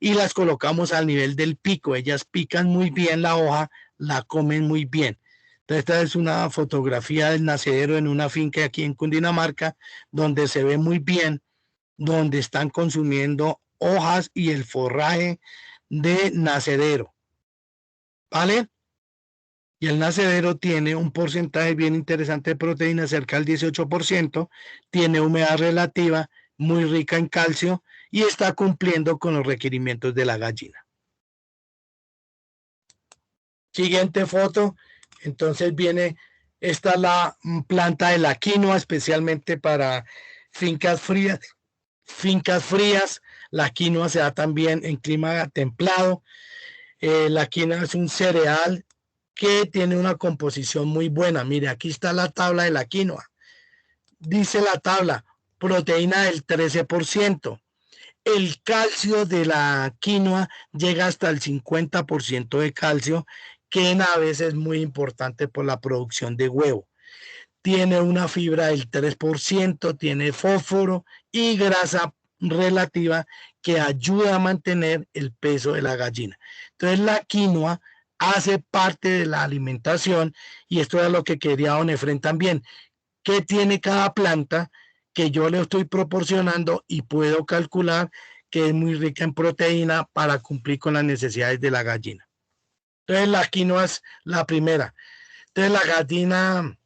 y las colocamos al nivel del pico. Ellas pican muy bien la hoja, la comen muy bien. Entonces esta es una fotografía del nacedero en una finca aquí en Cundinamarca, donde se ve muy bien, donde están consumiendo hojas y el forraje de nacedero. ¿Vale? Y el nacedero tiene un porcentaje bien interesante de proteína, cerca del 18%, tiene humedad relativa, muy rica en calcio y está cumpliendo con los requerimientos de la gallina. Siguiente foto, entonces viene, esta es la planta de la quinoa, especialmente para fincas frías. La quinoa se da también en clima templado. La quinoa es un cereal que tiene una composición muy buena. Mire, aquí está la tabla de la quinoa. Dice la tabla, proteína del 13%. El calcio de la quinoa llega hasta el 50% de calcio, que en aves es muy importante por la producción de huevo. Tiene una fibra del 3%, tiene fósforo y grasa relativa que ayuda a mantener el peso de la gallina. Entonces la quinoa hace parte de la alimentación y esto es lo que quería don Efren también. ¿Qué tiene cada planta que yo le estoy proporcionando y puedo calcular que es muy rica en proteína para cumplir con las necesidades de la gallina? Entonces la quinoa es la primera. Entonces la gallina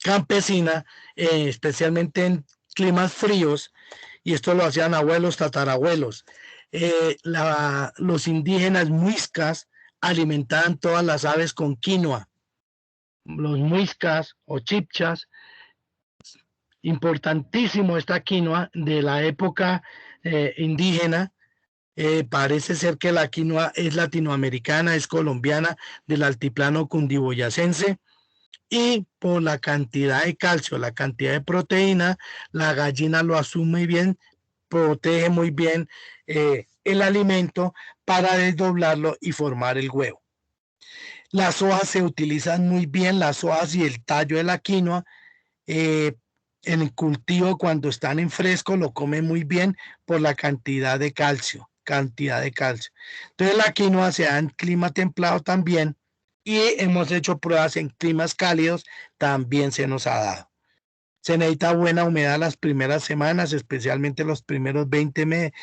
campesina, especialmente en climas fríos, y esto lo hacían abuelos, tatarabuelos, los indígenas muiscas alimentaban todas las aves con quinoa. Los muiscas o chipchas, importantísimo esta quinoa de la época indígena. Parece ser que la quinoa es latinoamericana, es colombiana, del altiplano cundiboyacense, y por la cantidad de calcio, la cantidad de proteína, la gallina lo asume bien, protege muy bien el alimento para desdoblarlo y formar el huevo. Las hojas se utilizan muy bien, las hojas y el tallo de la quinoa. En el cultivo, cuando están en fresco, lo comen muy bien por la cantidad de calcio. Entonces la quinoa se da en clima templado también, y hemos hecho pruebas en climas cálidos, también se nos ha dado. Se necesita buena humedad las primeras semanas, especialmente los primeros 20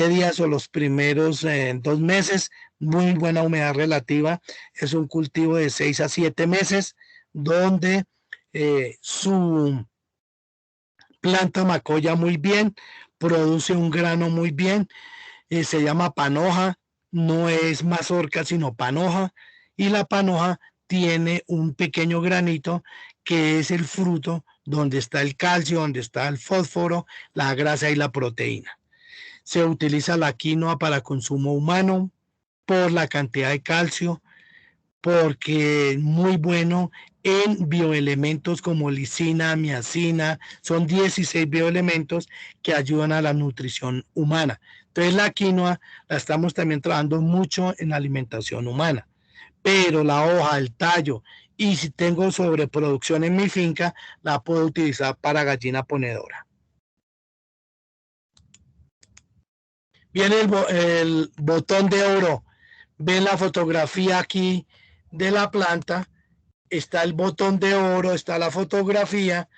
días o los primeros 2 meses, muy buena humedad relativa. Es un cultivo de 6 a 7 meses, donde su planta macolla muy bien, produce un grano muy bien, se llama panoja, no es mazorca sino panoja, y la panoja tiene un pequeño granito que es el fruto donde está el calcio, donde está el fósforo, la grasa y la proteína. Se utiliza la quinoa para consumo humano por la cantidad de calcio, porque es muy bueno en bioelementos como lisina, miacina, son 16 bioelementos que ayudan a la nutrición humana. Entonces la quinoa la estamos también trabajando mucho en alimentación humana, pero la hoja, el tallo, y si tengo sobreproducción en mi finca, la puedo utilizar para gallina ponedora. Viene el botón de oro. Ven la fotografía aquí de la planta, está el botón de oro, está la fotografía,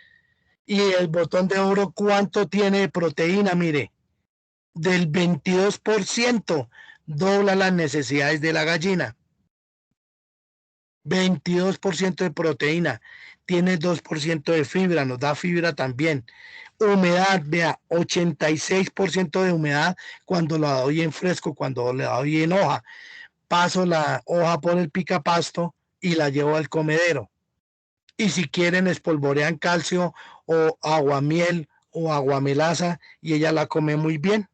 y el botón de oro, ¿cuánto tiene de proteína? Mire, del 22%, dobla las necesidades de la gallina. 22% de proteína, tiene 2% de fibra, nos da fibra también. Humedad, vea, 86% de humedad cuando la doy en fresco, cuando la doy en hoja. Paso la hoja por el picapasto y la llevo al comedero. Y si quieren, espolvorean calcio o aguamiel o aguamelaza y ella la come muy bien.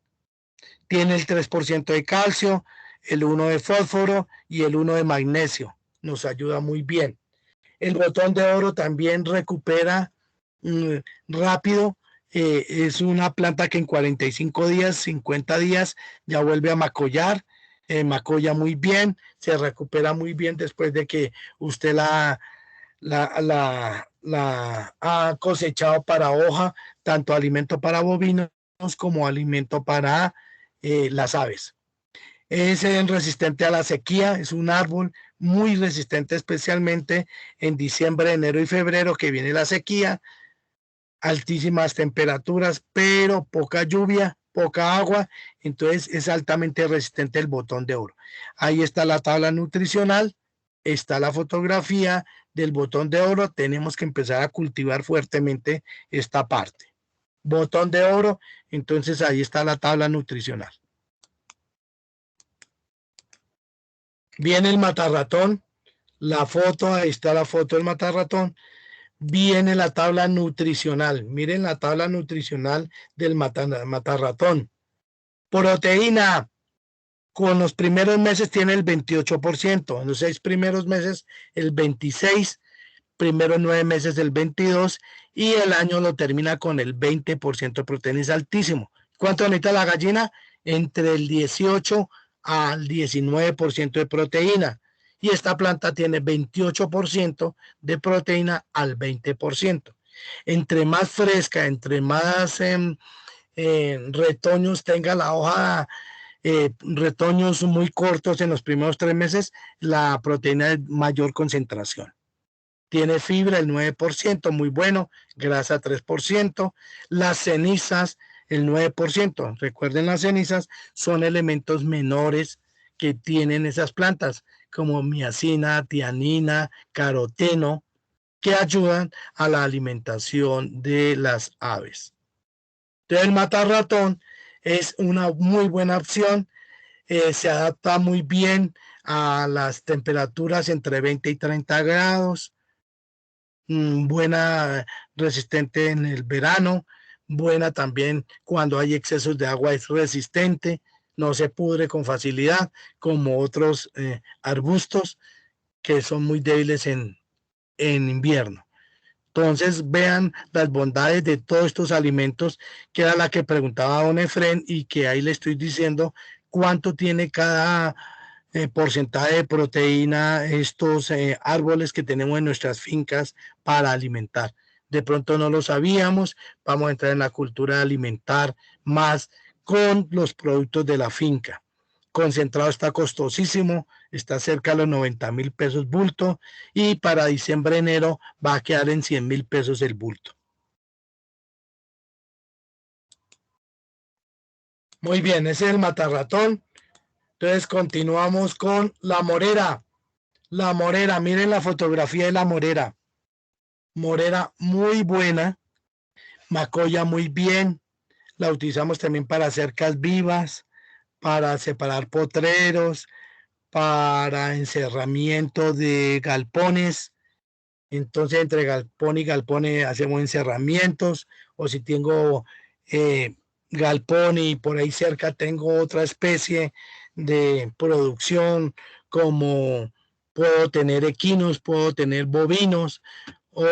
Tiene el 3% de calcio, el 1% de fósforo y el 1% de magnesio. Nos ayuda muy bien. El botón de oro también recupera rápido. Es una planta que en 45 días, 50 días ya vuelve a macollar. Macolla muy bien, se recupera muy bien después de que usted la ha cosechado para hoja, tanto alimento para bovinos como alimento para las aves. Es resistente a la sequía, es un árbol muy resistente, especialmente en diciembre, enero y febrero, que viene la sequía, altísimas temperaturas, pero poca lluvia, poca agua, entonces es altamente resistente el botón de oro. Ahí está la tabla nutricional, está la fotografía del botón de oro. Tenemos que empezar a cultivar fuertemente esta parte. Botón de oro, entonces ahí está la tabla nutricional. Viene el matarratón, la foto, ahí está la foto del matarratón. Viene la tabla nutricional. Miren la tabla nutricional del matarratón. Proteína, con los primeros meses tiene el 28%, en los 6 primeros meses el 26%, primeros 9 meses el 22%, y el año lo termina con el 20% de proteína. Es altísimo. ¿Cuánto necesita la gallina? Entre el 18 al 19% de proteína. Y esta planta tiene 28% de proteína al 20%. Entre más fresca, entre más retoños tenga la hoja, retoños muy cortos en los primeros 3 meses, la proteína es mayor concentración. Tiene fibra el 9%, muy bueno, grasa 3%, las cenizas el 9%. Recuerden, las cenizas son elementos menores que tienen esas plantas, como miacina, tianina, caroteno, que ayudan a la alimentación de las aves. Entonces el matarratón es una muy buena opción, se adapta muy bien a las temperaturas entre 20 y 30 grados, buena, resistente en el verano, buena también cuando hay excesos de agua, es resistente, no se pudre con facilidad como otros arbustos que son muy débiles en invierno. Entonces vean las bondades de todos estos alimentos, que era la que preguntaba don Efren, y que ahí le estoy diciendo cuánto tiene cada porcentaje de proteína estos árboles que tenemos en nuestras fincas para alimentar. De pronto no lo sabíamos, vamos a entrar en la cultura de alimentar más con los productos de la finca. Concentrado está costosísimo, está cerca de los 90,000 pesos bulto, y para diciembre, enero va a quedar en 100,000 pesos el bulto. Muy bien, ese es el matarratón. Entonces continuamos con la morera. La morera, miren la fotografía de la morera. Morera muy buena, macolla muy bien. La utilizamos también para cercas vivas, para separar potreros, para encerramiento de galpones. Entonces entre galpón y galpón hacemos encerramientos, o si tengo galpón y por ahí cerca tengo otra especie de producción, como puedo tener equinos, puedo tener bovinos, o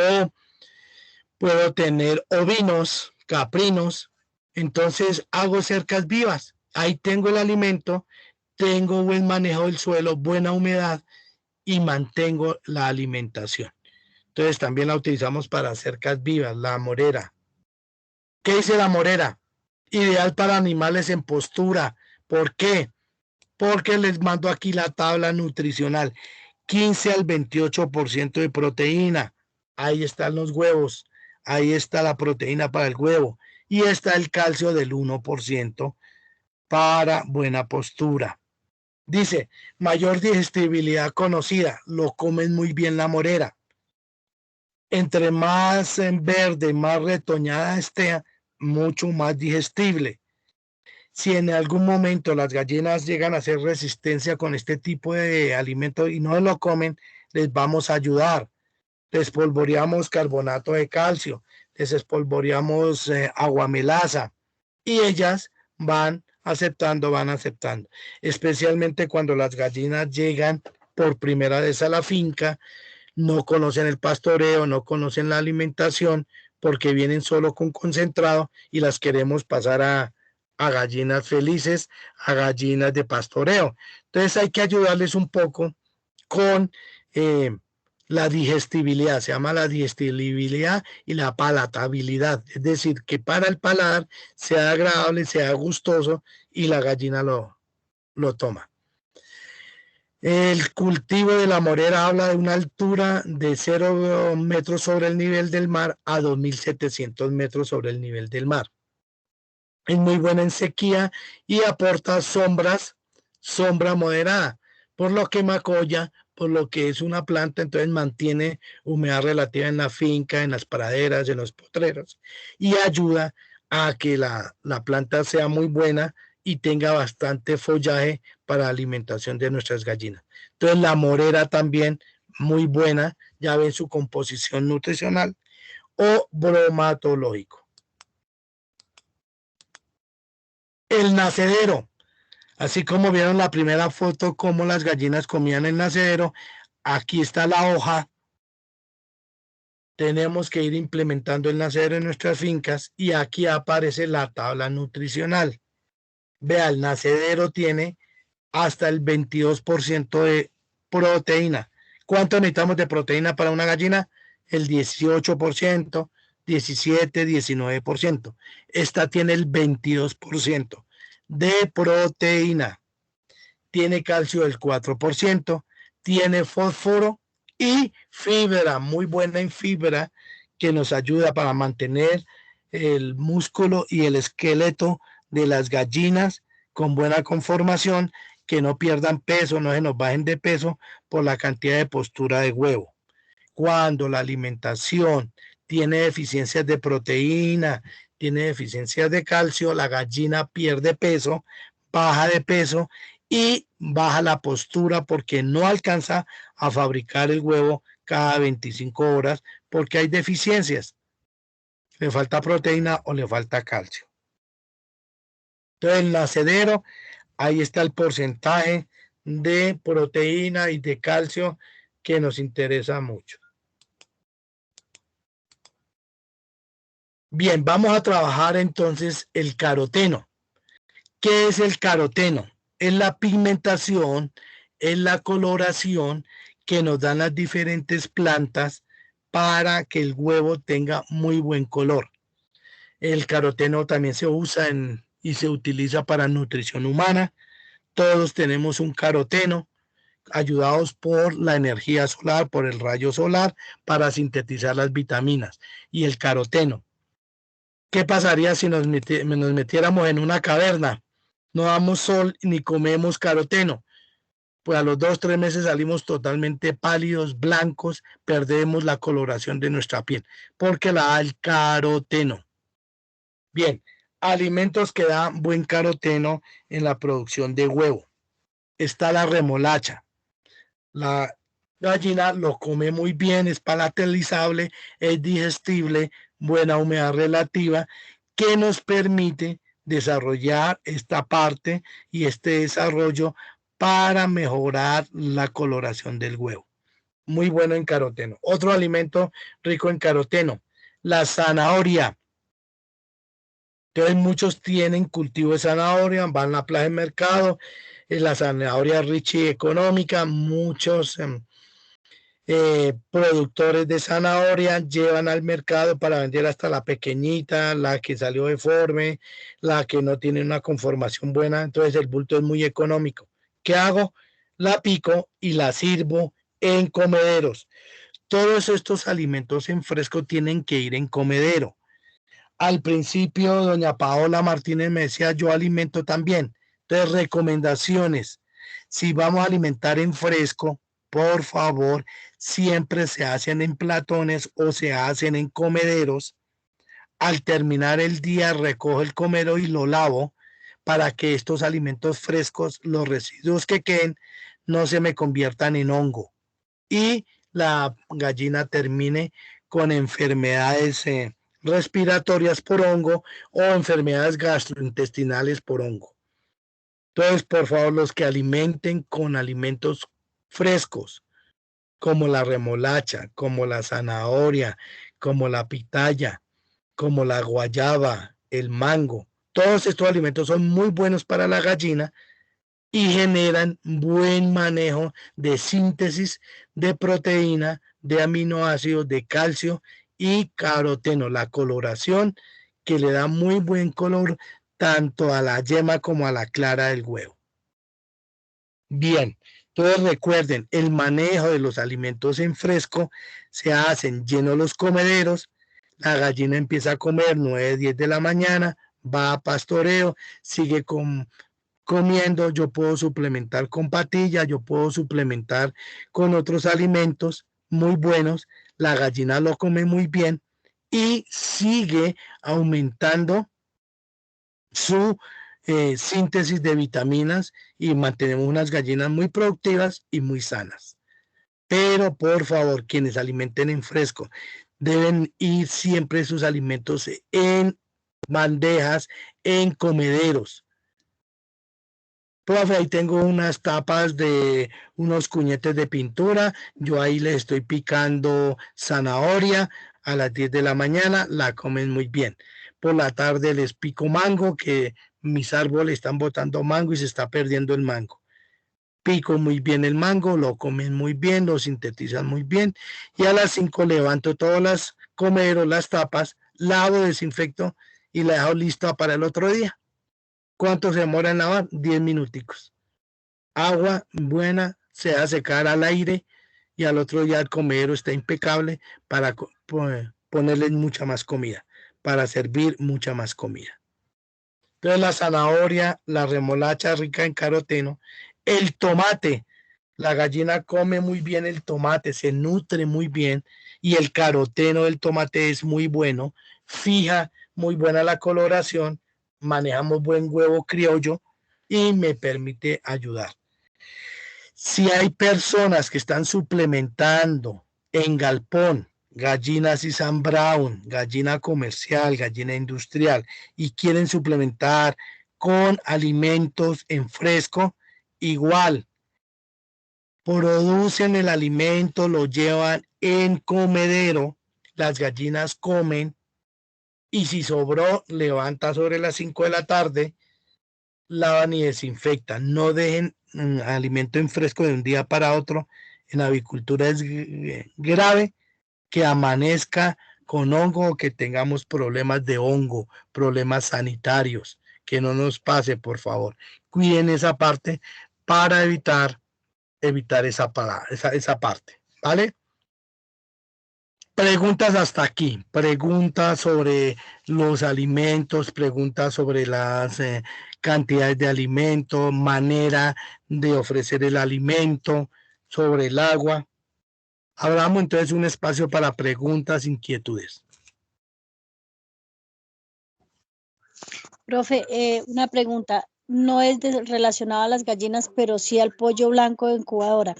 puedo tener ovinos, caprinos. Entonces hago cercas vivas, ahí tengo el alimento, tengo buen manejo del suelo, buena humedad, y mantengo la alimentación. Entonces también la utilizamos para cercas vivas, la morera. ¿Qué dice la morera? Ideal para animales en postura. ¿Por qué? Porque les mando aquí la tabla nutricional. 15 al 28% de proteína. Ahí están los huevos. Ahí está la proteína para el huevo. Y está el calcio del 1% para buena postura. Dice, mayor digestibilidad conocida. Lo comen muy bien la morera. Entre más en verde, más retoñada esté, mucho más digestible. Si en algún momento las gallinas llegan a hacer resistencia con este tipo de alimento y no lo comen, les vamos a ayudar. Les espolvoreamos carbonato de calcio, les espolvoreamos aguamelaza, y ellas van aceptando, especialmente cuando las gallinas llegan por primera vez a la finca, no conocen el pastoreo, no conocen la alimentación, porque vienen solo con concentrado y las queremos pasar a gallinas felices, a gallinas de pastoreo. Entonces hay que ayudarles un poco con la digestibilidad, se llama la digestibilidad y la palatabilidad, es decir, que para el paladar sea agradable, sea gustoso y la gallina lo toma. El cultivo de la morera habla de una altura de 0 metros sobre el nivel del mar a 2.700 metros sobre el nivel del mar. Es muy buena en sequía y aporta sombra moderada, por lo que macolla, por lo que es una planta, entonces mantiene humedad relativa en la finca, en las praderas, en los potreros, y ayuda a que la planta sea muy buena y tenga bastante follaje para la alimentación de nuestras gallinas. Entonces la morera también muy buena, ya ven su composición nutricional o bromatológico. El nacedero, así como vieron la primera foto, cómo las gallinas comían el nacedero, aquí está la hoja. Tenemos que ir implementando el nacedero en nuestras fincas y aquí aparece la tabla nutricional. Vea, el nacedero tiene hasta el 22% de proteína. ¿Cuánto necesitamos de proteína para una gallina? El 18%, 17, 19%. Esta tiene el 22% de proteína. Tiene calcio del 4%, tiene fósforo y fibra, muy buena en fibra, que nos ayuda para mantener el músculo y el esqueleto de las gallinas con buena conformación, que no pierdan peso, no se nos bajen de peso por la cantidad de postura de huevo. Cuando la alimentación tiene deficiencias de proteína, tiene deficiencias de calcio, la gallina pierde peso, baja de peso y baja la postura porque no alcanza a fabricar el huevo cada 25 horas porque hay deficiencias. Le falta proteína o le falta calcio. Entonces el nacedero, ahí está el porcentaje de proteína y de calcio que nos interesa mucho. Bien, vamos a trabajar entonces el caroteno. ¿Qué es el caroteno? Es la pigmentación, es la coloración que nos dan las diferentes plantas para que el huevo tenga muy buen color. El caroteno también se usa y se utiliza para nutrición humana. Todos tenemos un caroteno, ayudados por la energía solar, por el rayo solar, para sintetizar las vitaminas. Y el caroteno. ¿Qué pasaría si nos metiéramos en una caverna? No damos sol ni comemos caroteno. Pues a los 2-3 meses salimos totalmente pálidos, blancos, perdemos la coloración de nuestra piel, porque la da el caroteno. Bien, alimentos que dan buen caroteno en la producción de huevo. Está la remolacha. La gallina lo come muy bien, es palatalizable, es digestible, buena humedad relativa, que nos permite desarrollar esta parte y este desarrollo para mejorar la coloración del huevo. Muy bueno en caroteno. Otro alimento rico en caroteno, la zanahoria. Entonces muchos tienen cultivo de zanahoria, van a la plaza de mercado, la zanahoria rica y económica, muchos productores de zanahoria llevan al mercado para vender hasta la pequeñita, la que salió deforme, la que no tiene una conformación buena, entonces el bulto es muy económico. ¿Qué hago? La pico y la sirvo en comederos. Todos estos alimentos en fresco tienen que ir en comedero. Al principio, doña Paola Martínez me decía, yo alimento también. Entonces, recomendaciones. Si vamos a alimentar en fresco, por favor, siempre se hacen en platones o se hacen en comederos. Al terminar el día, recojo el comedero y lo lavo para que estos alimentos frescos, los residuos que queden, no se me conviertan en hongo. Y la gallina termine con enfermedades respiratorias por hongo o enfermedades gastrointestinales por hongo. Entonces, por favor, los que alimenten con alimentos frescos, como la remolacha, como la zanahoria, como la pitaya, como la guayaba, el mango, todos estos alimentos son muy buenos para la gallina y generan buen manejo de síntesis de proteína, de aminoácidos, de calcio y caroteno, la coloración que le da muy buen color tanto a la yema como a la clara del huevo. Bien, entonces recuerden, el manejo de los alimentos en fresco se hacen llenos los comederos, la gallina empieza a comer 9-10 de la mañana, va a pastoreo, sigue comiendo, yo puedo suplementar con patilla, yo puedo suplementar con otros alimentos muy buenos, la gallina lo come muy bien y sigue aumentando su síntesis de vitaminas y mantenemos unas gallinas muy productivas y muy sanas. Pero por favor, quienes alimenten en fresco, deben ir siempre sus alimentos en bandejas, en comederos. Profe, ahí tengo unas tapas de unos cuñetes de pintura, yo ahí les estoy picando zanahoria a las 10 de la mañana, la comen muy bien. Por la tarde les pico mango, que mis árboles están botando mango y se está perdiendo el mango. Pico muy bien el mango, lo comen muy bien, lo sintetizan muy bien. Y a las 5 levanto todas las comeros, las tapas, lavo, desinfecto y la dejo lista para el otro día. ¿Cuánto se demora en lavar? 10 minuticos. Agua buena, se hace secar al aire y al otro día el comedero está impecable para ponerle mucha más comida, para servir mucha más comida. Entonces la zanahoria, la remolacha rica en caroteno, el tomate, la gallina come muy bien el tomate, se nutre muy bien y el caroteno del tomate es muy bueno, fija muy buena la coloración, manejamos buen huevo criollo y me permite ayudar. Si hay personas que están suplementando en galpón, gallina Sisam Brown, gallina comercial, gallina industrial, y quieren suplementar con alimentos en fresco, igual, producen el alimento, lo llevan en comedero, las gallinas comen y si sobró, levanta sobre las 5 de la tarde, lavan y desinfectan. No dejen alimento en fresco de un día para otro. En avicultura es grave que amanezca con hongo o que tengamos problemas de hongo, problemas sanitarios. Que no nos pase, por favor. Cuiden esa parte para evitar esa parte, ¿vale? Preguntas hasta aquí, preguntas sobre los alimentos, preguntas sobre las cantidades de alimento, manera de ofrecer el alimento, sobre el agua. Abramos entonces un espacio para preguntas, inquietudes. Profe, una pregunta, no es relacionada a las gallinas, pero sí al pollo blanco de incubadora.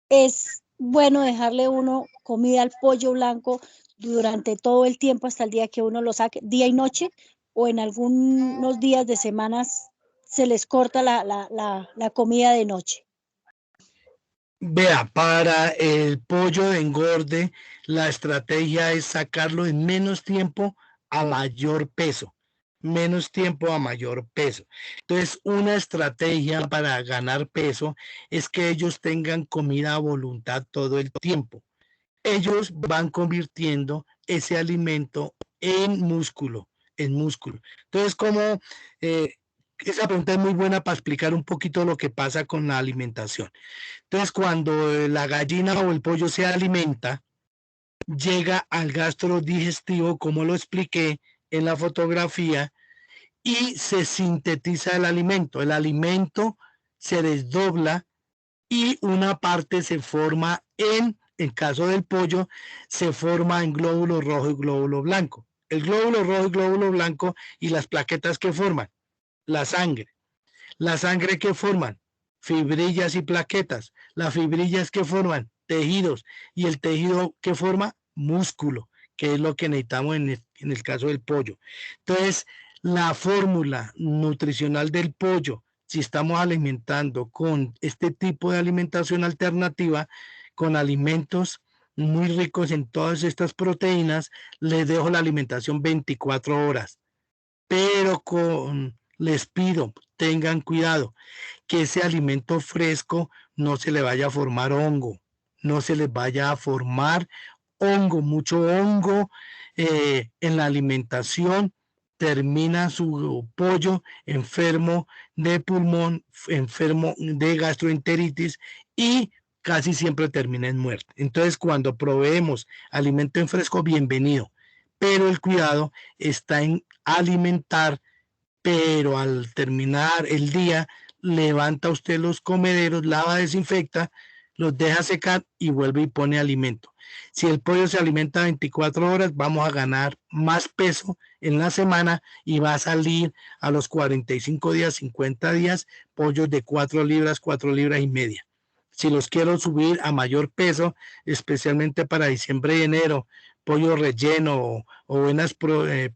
¿Es bueno dejarle uno comida al pollo blanco durante todo el tiempo hasta el día que uno lo saque, día y noche, o en algunos días de semanas se les corta la comida de noche? Vea, para el pollo de engorde, la estrategia es sacarlo en menos tiempo a mayor peso. Menos tiempo a mayor peso. Entonces, una estrategia para ganar peso es que ellos tengan comida a voluntad todo el tiempo. Ellos van convirtiendo ese alimento en músculo, en músculo. Entonces, como esa pregunta es muy buena para explicar un poquito lo que pasa con la alimentación. Entonces, cuando la gallina o el pollo se alimenta, llega al gastro digestivo, como lo expliqué en la fotografía, y se sintetiza el alimento. El alimento se desdobla y una parte se forma en caso del pollo, se forma en glóbulo rojo y glóbulo blanco. El glóbulo rojo y glóbulo blanco y las plaquetas que forman, la sangre. La sangre que forman, fibrillas y plaquetas. Las fibrillas que forman, tejidos. Y el tejido que forma, músculo, que es lo que necesitamos en el caso del pollo. Entonces, la fórmula nutricional del pollo, si estamos alimentando con este tipo de alimentación alternativa, con alimentos muy ricos en todas estas proteínas, les dejo la alimentación 24 horas. Pero les pido, tengan cuidado, que ese alimento fresco no se le vaya a formar hongo, no se les vaya a formar hongo, mucho hongo en la alimentación, termina su pollo enfermo de pulmón, enfermo de gastroenteritis y casi siempre termina en muerte. Entonces, cuando proveemos alimento en fresco, bienvenido, pero el cuidado está en alimentar, pero al terminar el día, levanta usted los comederos, lava, desinfecta, los deja secar y vuelve y pone alimento. Si el pollo se alimenta 24 horas, vamos a ganar más peso en la semana y va a salir a los 45 días, 50 días, pollos de 4 libras, 4 libras y media. Si los quiero subir a mayor peso, especialmente para diciembre y enero, pollo relleno o unas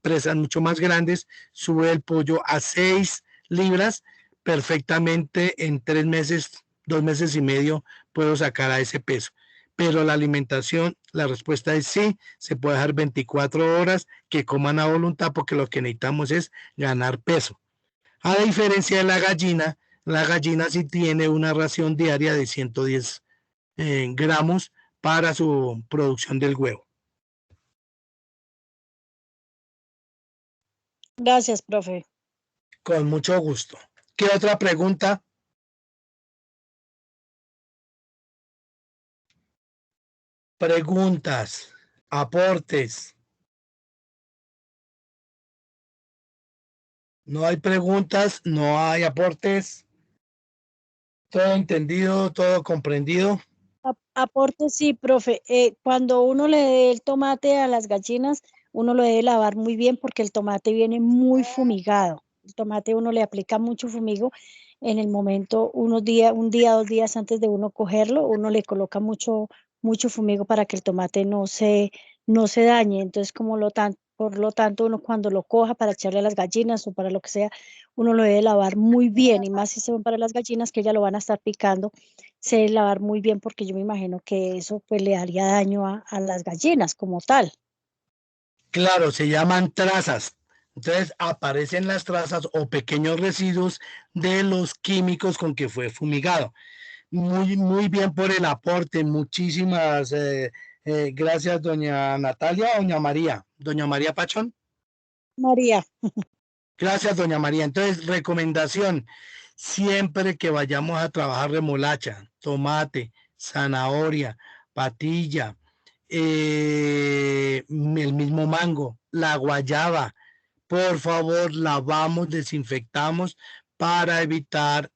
presas mucho más grandes, sube el pollo a 6 libras, perfectamente en 3 meses, 2 meses y medio puedo sacar a ese peso. Pero la alimentación, la respuesta es sí, se puede dejar 24 horas, que coman a voluntad, porque lo que necesitamos es ganar peso. A diferencia de la gallina sí tiene una ración diaria de 110 gramos para su producción del huevo. Gracias, profe. Con mucho gusto. ¿Qué otra pregunta? Preguntas, aportes. No hay preguntas, no hay aportes. Todo entendido, todo comprendido. Aporte, sí, profe. Cuando uno le dé el tomate a las gallinas, uno lo debe lavar muy bien porque el tomate viene muy fumigado. El tomate uno le aplica mucho fumigo en el momento, un día, 2 días antes de uno cogerlo, uno le coloca mucho fumigo para que el tomate no se dañe. Entonces, por lo tanto, uno cuando lo coja para echarle a las gallinas o para lo que sea, uno lo debe lavar muy bien, y más si son para las gallinas que ya lo van a estar picando, se debe lavar muy bien porque yo me imagino que eso pues le haría daño a las gallinas como tal. Claro, se llaman trazas. Entonces aparecen las trazas o pequeños residuos de los químicos con que fue fumigado. Muy bien por el aporte. Muchísimas gracias, doña Natalia, doña María. Doña María Pachón. María. Gracias, doña María. Entonces, recomendación, siempre que vayamos a trabajar remolacha, tomate, zanahoria, patilla, el mismo mango, la guayaba, por favor, lavamos, desinfectamos para evitar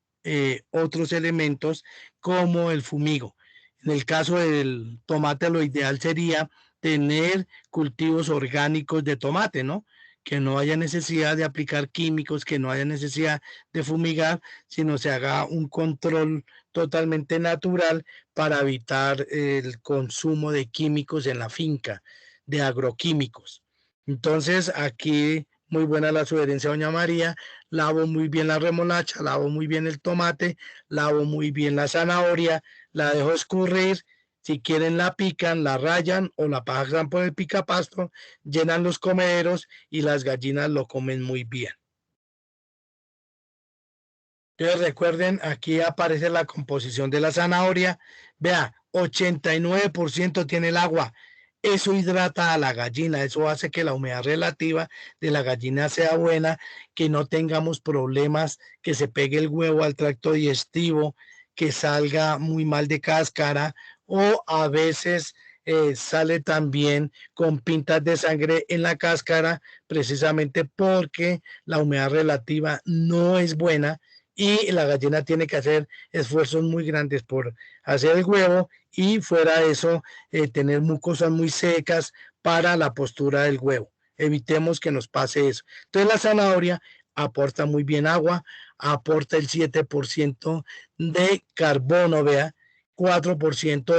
otros elementos como el fumigo. En el caso del tomate, lo ideal sería tener cultivos orgánicos de tomate, ¿no? Que no haya necesidad de aplicar químicos, que no haya necesidad de fumigar, sino se haga un control totalmente natural para evitar el consumo de químicos en la finca, de agroquímicos. Entonces, aquí muy buena la sugerencia, doña María. Lavo muy bien la remolacha, lavo muy bien el tomate, lavo muy bien la zanahoria, la dejo escurrir. Si quieren la pican, la rayan o la pasan por el picapasto, llenan los comederos y las gallinas lo comen muy bien. Entonces recuerden, aquí aparece la composición de la zanahoria. Vea, 89% tiene el agua. Eso hidrata a la gallina, eso hace que la humedad relativa de la gallina sea buena, que no tengamos problemas, que se pegue el huevo al tracto digestivo, que salga muy mal de cáscara o a veces sale también con pintas de sangre en la cáscara, precisamente porque la humedad relativa no es buena y la gallina tiene que hacer esfuerzos muy grandes por hacer el huevo y fuera de eso tener mucosas muy secas para la postura del huevo. Evitemos que nos pase eso. Entonces la zanahoria aporta muy bien agua, aporta el 7% de carbono, vea, 4%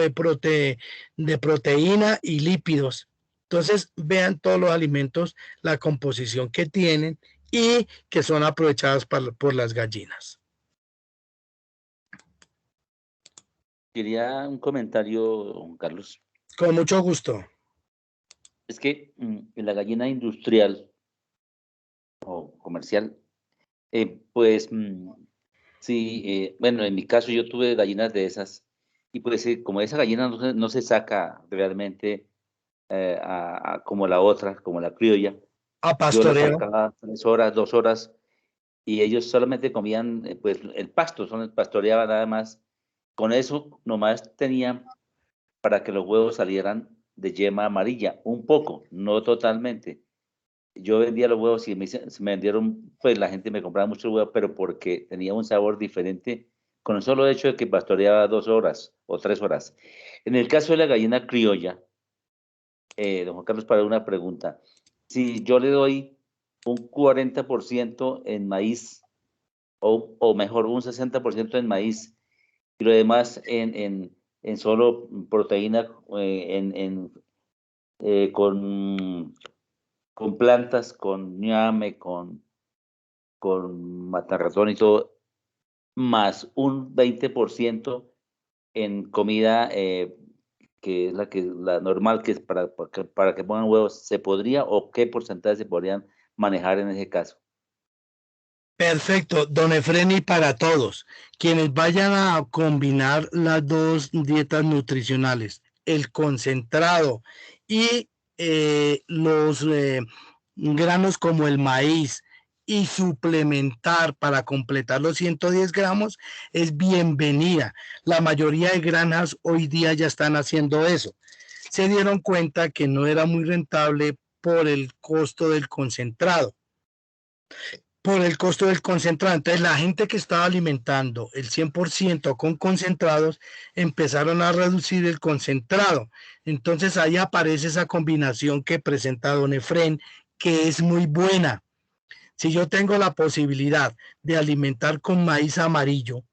de proteína y lípidos. Entonces vean todos los alimentos, la composición que tienen y que son aprovechadas por las gallinas. Quería un comentario, Carlos. Con mucho gusto. Es que en la gallina industrial o comercial, pues sí, bueno, en mi caso yo tuve gallinas de esas y pues como esa gallina no se saca realmente como la otra, como la criolla. A Yo la pastoreo. sacaba 3 horas, 2 horas y ellos solamente comían pues el pasto, pastoreaban nada más. Con eso nomás tenían para que los huevos salieran de yema amarilla, un poco, no totalmente. Yo vendía los huevos y se me vendieron, pues la gente me compraba muchos huevos, pero porque tenía un sabor diferente con el solo hecho de que pastoreaba 2 horas o 3 horas. En el caso de la gallina criolla, don Juan Carlos, para una pregunta. Si yo le doy un 40% en maíz, o mejor, un 60% en maíz, y lo demás en solo proteína, con plantas, con ñame, con matarratón y todo, más un 20% en comida que es la normal, que es para que pongan huevos, ¿se podría o qué porcentaje se podrían manejar en ese caso? Perfecto, don Efreni, para todos quienes vayan a combinar las dos dietas nutricionales, el concentrado y los granos como el maíz y suplementar para completar los 110 gramos es bienvenida. La mayoría de granjas hoy día ya están haciendo eso. Se dieron cuenta que no era muy rentable por el costo del concentrado. Entonces, la gente que estaba alimentando el 100% con concentrados empezaron a reducir el concentrado. Entonces, ahí aparece esa combinación que presenta don Efrén, que es muy buena. Si yo tengo la posibilidad de alimentar con maíz amarillo,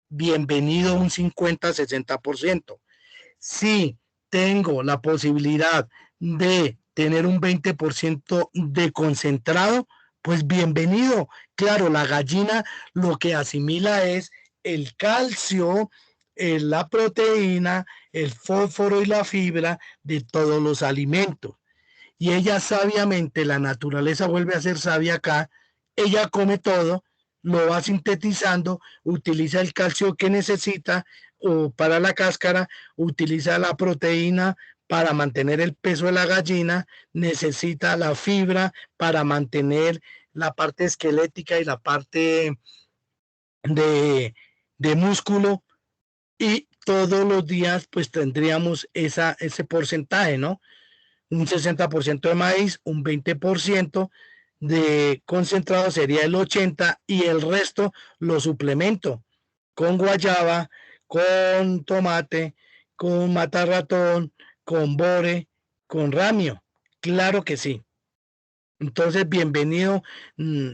bienvenido un 50-60%. Si tengo la posibilidad de tener un 20% de concentrado, pues bienvenido. Claro, la gallina lo que asimila es el calcio, la proteína, el fósforo y la fibra de todos los alimentos. y ella sabiamente, la naturaleza vuelve a ser sabia acá, ella come todo, lo va sintetizando, utiliza el calcio que necesita o para la cáscara, utiliza la proteína para mantener el peso de la gallina, necesita la fibra para mantener la parte esquelética y la parte de músculo, y todos los días pues tendríamos ese porcentaje, ¿no? Un 60% de maíz, un 20% de concentrado sería el 80%, y el resto lo suplemento con guayaba, con tomate, con matarratón, con bore, con ramio. Claro que sí. Entonces, bienvenido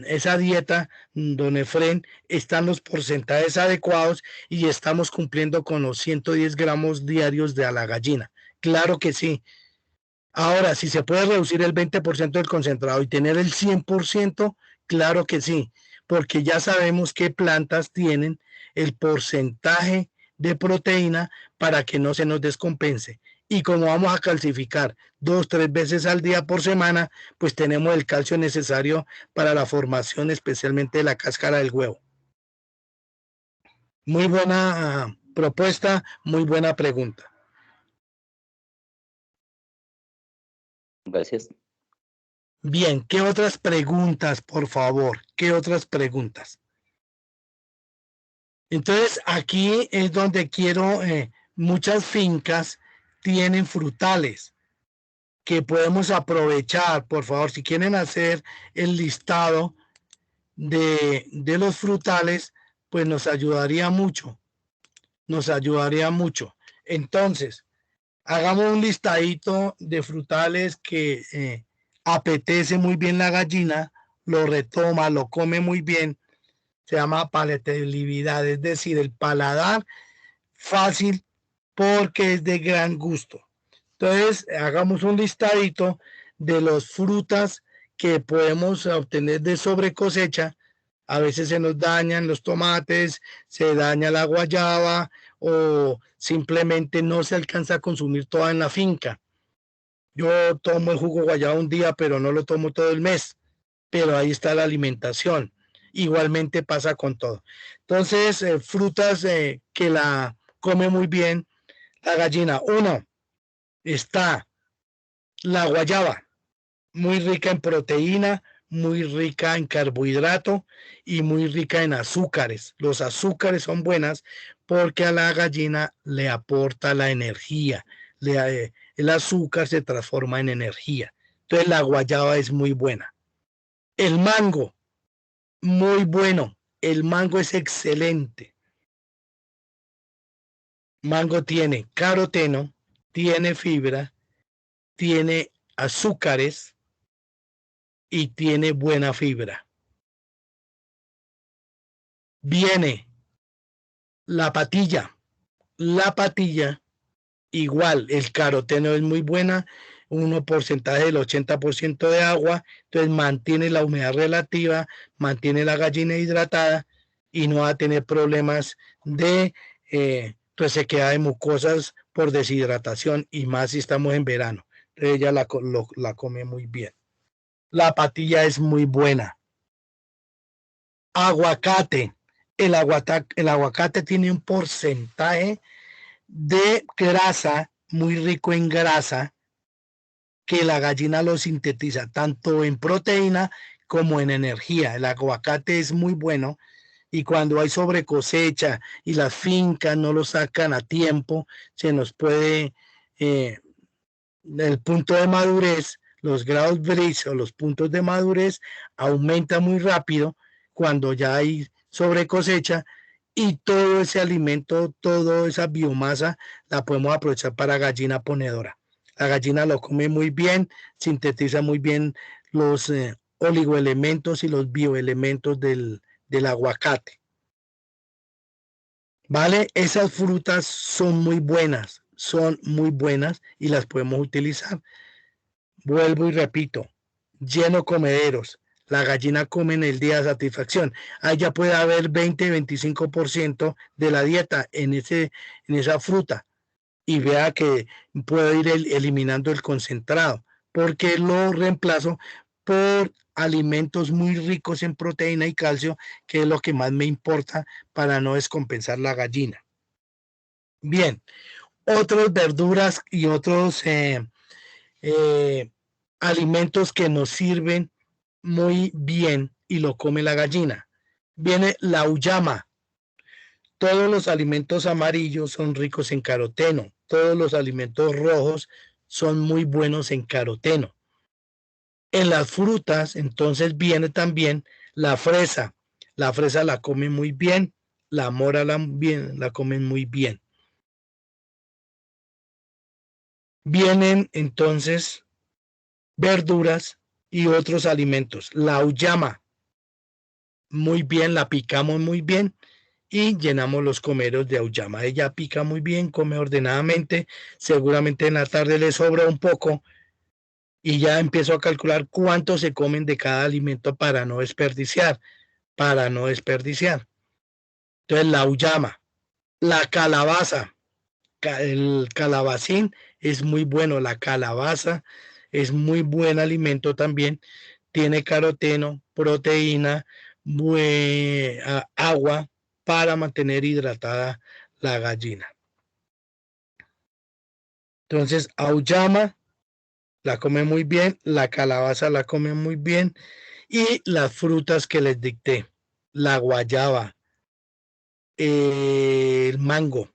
esa dieta, don Efrén. Están los porcentajes adecuados y estamos cumpliendo con los 110 gramos diarios de a la gallina. Claro que sí. Ahora, si se puede reducir el 20% del concentrado y tener el 100%, claro que sí, porque ya sabemos qué plantas tienen el porcentaje de proteína para que no se nos descompense. Y como vamos a calcificar 2-3 veces al día por semana, pues tenemos el calcio necesario para la formación, especialmente de la cáscara del huevo. Muy buena propuesta, muy buena pregunta. Gracias. Bien, ¿qué otras preguntas, por favor? ¿Qué otras preguntas? Entonces, aquí es donde quiero, muchas fincas tienen frutales que podemos aprovechar. Por favor, si quieren hacer el listado de los frutales, pues nos ayudaría mucho. Nos ayudaría mucho. Entonces, hagamos un listadito de frutales que apetece muy bien la gallina, lo retoma, lo come muy bien. Se llama palatabilidad, es decir, el paladar fácil porque es de gran gusto. Entonces, hagamos un listadito de las frutas que podemos obtener de sobre cosecha. A veces se nos dañan los tomates, se daña la guayaba o simplemente no se alcanza a consumir toda en la finca. Yo tomo el jugo guayaba un día, pero no lo tomo todo el mes. Pero ahí está la alimentación. Igualmente pasa con todo. Entonces, frutas que la come muy bien la gallina. Uno, está la guayaba, muy rica en proteína, muy rica en carbohidrato y muy rica en azúcares. Los azúcares son buenas porque a la gallina le aporta la energía. El azúcar se transforma en energía. Entonces la guayaba es muy buena. El mango, muy bueno. El mango es excelente. Mango tiene caroteno, tiene fibra, tiene azúcares y tiene buena fibra. Viene la patilla. La patilla, igual, el caroteno es muy buena, un porcentaje del 80% de agua, entonces mantiene la humedad relativa, mantiene la gallina hidratada y no va a tener problemas de resequedad de mucosas por deshidratación, y más si estamos en verano. Entonces ella la come muy bien. La patilla es muy buena. Aguacate. El aguacate tiene un porcentaje de grasa muy rico en grasa que la gallina lo sintetiza tanto en proteína como en energía. El aguacate es muy bueno, y cuando hay sobre cosecha y las fincas no lo sacan a tiempo, se nos puede el punto de madurez, los grados Brix o los puntos de madurez aumenta muy rápido cuando ya hay sobre cosecha, y todo ese alimento, toda esa biomasa la podemos aprovechar para gallina ponedora. La gallina lo come muy bien, sintetiza muy bien los oligoelementos y los bioelementos del aguacate. ¿Vale? Esas frutas son muy buenas y las podemos utilizar. Vuelvo y repito, lleno comederos. La gallina come en el día de satisfacción. Ahí ya puede haber 20-25% de la dieta en esa fruta. Y vea que puedo ir eliminando el concentrado. porque lo reemplazo por alimentos muy ricos en proteína y calcio, que es lo que más me importa para no descompensar la gallina. Bien, otras verduras y otros alimentos que nos sirven muy bien y lo come la gallina. Viene la auyama. Todos los alimentos amarillos son ricos en caroteno. Todos los alimentos rojos son muy buenos en caroteno. En las frutas, entonces, viene también la fresa. La fresa la comen muy bien, la mora la comen muy bien. Vienen entonces verduras y otros alimentos. La auyama, muy bien, la picamos muy bien y llenamos los comeros de auyama. Ella pica muy bien, come ordenadamente, seguramente en la tarde le sobra un poco y ya empiezo a calcular cuánto se comen de cada alimento para no desperdiciar, Entonces la auyama, la calabaza, el calabacín es muy bueno, la calabaza es muy buen alimento también, tiene caroteno, proteína, agua para mantener hidratada la gallina. Entonces, auyama la come muy bien, la calabaza la come muy bien y las frutas que les dicté, la guayaba, el mango,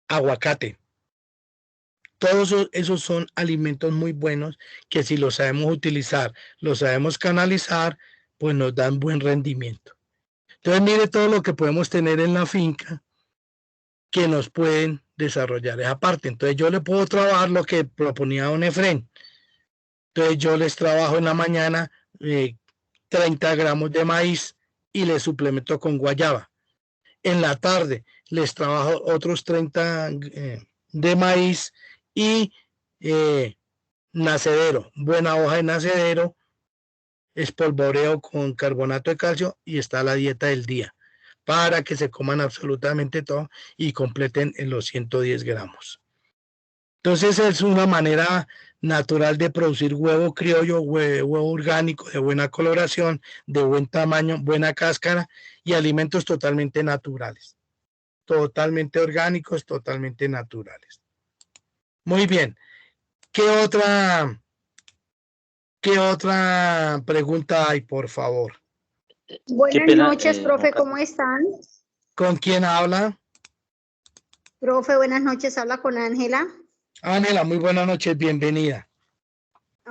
aguacate. Todos esos son alimentos muy buenos que si los sabemos utilizar, los sabemos canalizar, pues nos dan buen rendimiento. Entonces mire todo lo que podemos tener en la finca que nos pueden desarrollar esa parte. Entonces yo le puedo trabajar lo que proponía don Efrén. Entonces yo les trabajo en la mañana 30 gramos de maíz y les suplemento con guayaba. En la tarde les trabajo otros 30 de maíz y nacedero, buena hoja de nacedero, espolvoreo con carbonato de calcio y está la dieta del día para que se coman absolutamente todo y completen en los 110 gramos. Entonces es una manera natural de producir huevo criollo, huevo orgánico de buena coloración, de buen tamaño, buena cáscara y alimentos totalmente naturales, totalmente orgánicos, totalmente naturales. Muy bien. ¿Qué otra pregunta hay, por favor? Buenas noches, profe, ¿cómo están? ¿Con quién habla? Profe, buenas noches, habla con Ángela. Ángela, muy buenas noches, bienvenida.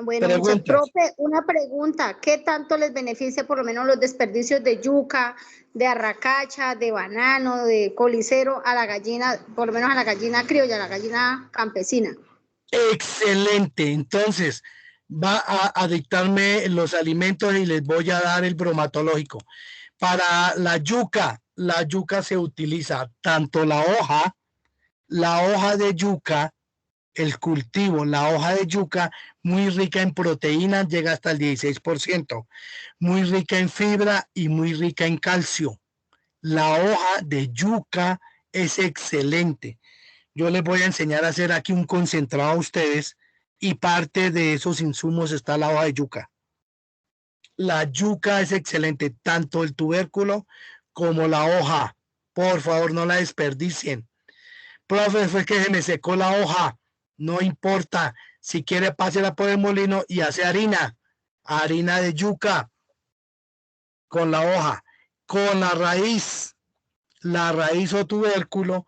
Bueno, muchas, profe, una pregunta, ¿qué tanto les beneficia por lo menos los desperdicios de yuca, de arracacha, de banano, de colicero a la gallina, por lo menos a la gallina criolla, a la gallina campesina? Excelente, entonces va a dictarme los alimentos y les voy a dar el bromatológico. Para la yuca se utiliza tanto la hoja de yuca, el cultivo, la hoja de yuca, muy rica en proteínas, llega hasta el 16%, muy rica en fibra y muy rica en calcio. La hoja de yuca es excelente. Yo les voy a enseñar a hacer aquí un concentrado a ustedes y parte de esos insumos está la hoja de yuca. La yuca es excelente, tanto el tubérculo como la hoja. Por favor, no la desperdicien. Profe, fue que se me secó la hoja. No importa. Si quiere, pásela por el molino y hace harina. Harina de yuca con la hoja. Con la raíz o tubérculo,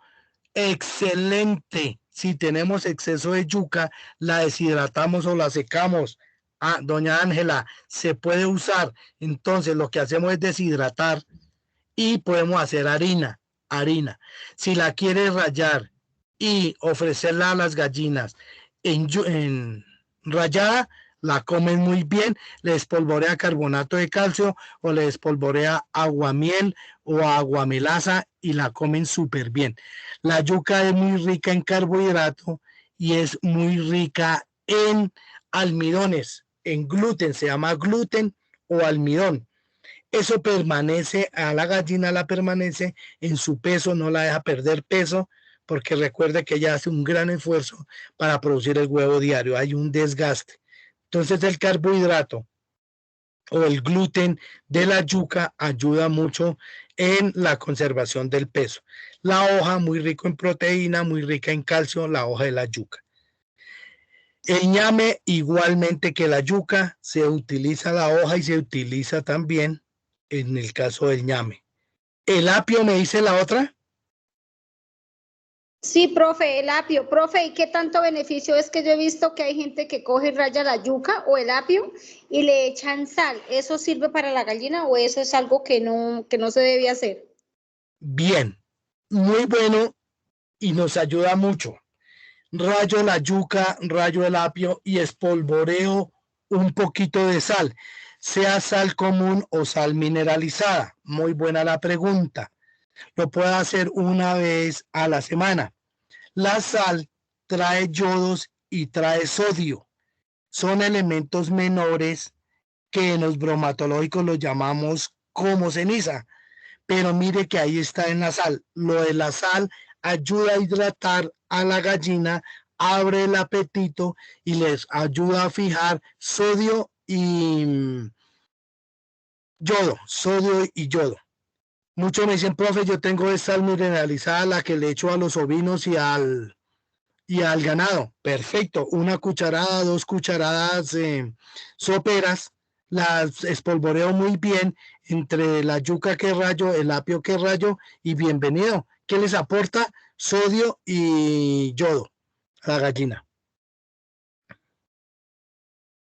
excelente. Si tenemos exceso de yuca, la deshidratamos o la secamos. Ah, doña Ángela, se puede usar. Entonces, lo que hacemos es deshidratar y podemos hacer harina. Si la quiere rallar y ofrecerla a las gallinas en rallada, la comen muy bien, le espolvorea carbonato de calcio o le espolvorea aguamiel o aguamelaza y la comen súper bien. La yuca es muy rica en carbohidrato y es muy rica en almidones, en gluten, se llama gluten o almidón. Eso permanece, a la gallina la permanece en su peso, no la deja perder peso, porque recuerde que ella hace un gran esfuerzo para producir el huevo diario, hay un desgaste. Entonces el carbohidrato o el gluten de la yuca ayuda mucho en la conservación del peso. La hoja, muy rico en proteína, muy rica en calcio, la hoja de la yuca. El ñame, igualmente que la yuca, se utiliza la hoja y se utiliza también en el caso del ñame. ¿El apio me dice la otra? Sí, profe, el apio. Profe, ¿y qué tanto beneficio es que yo he visto que hay gente que coge y raya la yuca o el apio y le echan sal? ¿Eso sirve para la gallina o eso es algo que no se debe hacer? Bien, muy bueno y nos ayuda mucho. Rayo la yuca, rayo el apio y espolvoreo un poquito de sal, sea sal común o sal mineralizada. Muy buena la pregunta. Lo puedo hacer una vez a la semana. La sal trae yodos y trae sodio. Son elementos menores que en los bromatológicos los llamamos como ceniza. Pero mire que ahí está en la sal. Lo de la sal ayuda a hidratar a la gallina, abre el apetito y les ayuda a fijar sodio y yodo. Muchos me dicen, profe, yo tengo esta sal mineralizada, la que le echo a los ovinos y al ganado. Perfecto, 1 cucharada, 2 cucharadas soperas, las espolvoreo muy bien entre la yuca que rayo, el apio que rayo y bienvenido. ¿Qué les aporta? Sodio y yodo a la gallina.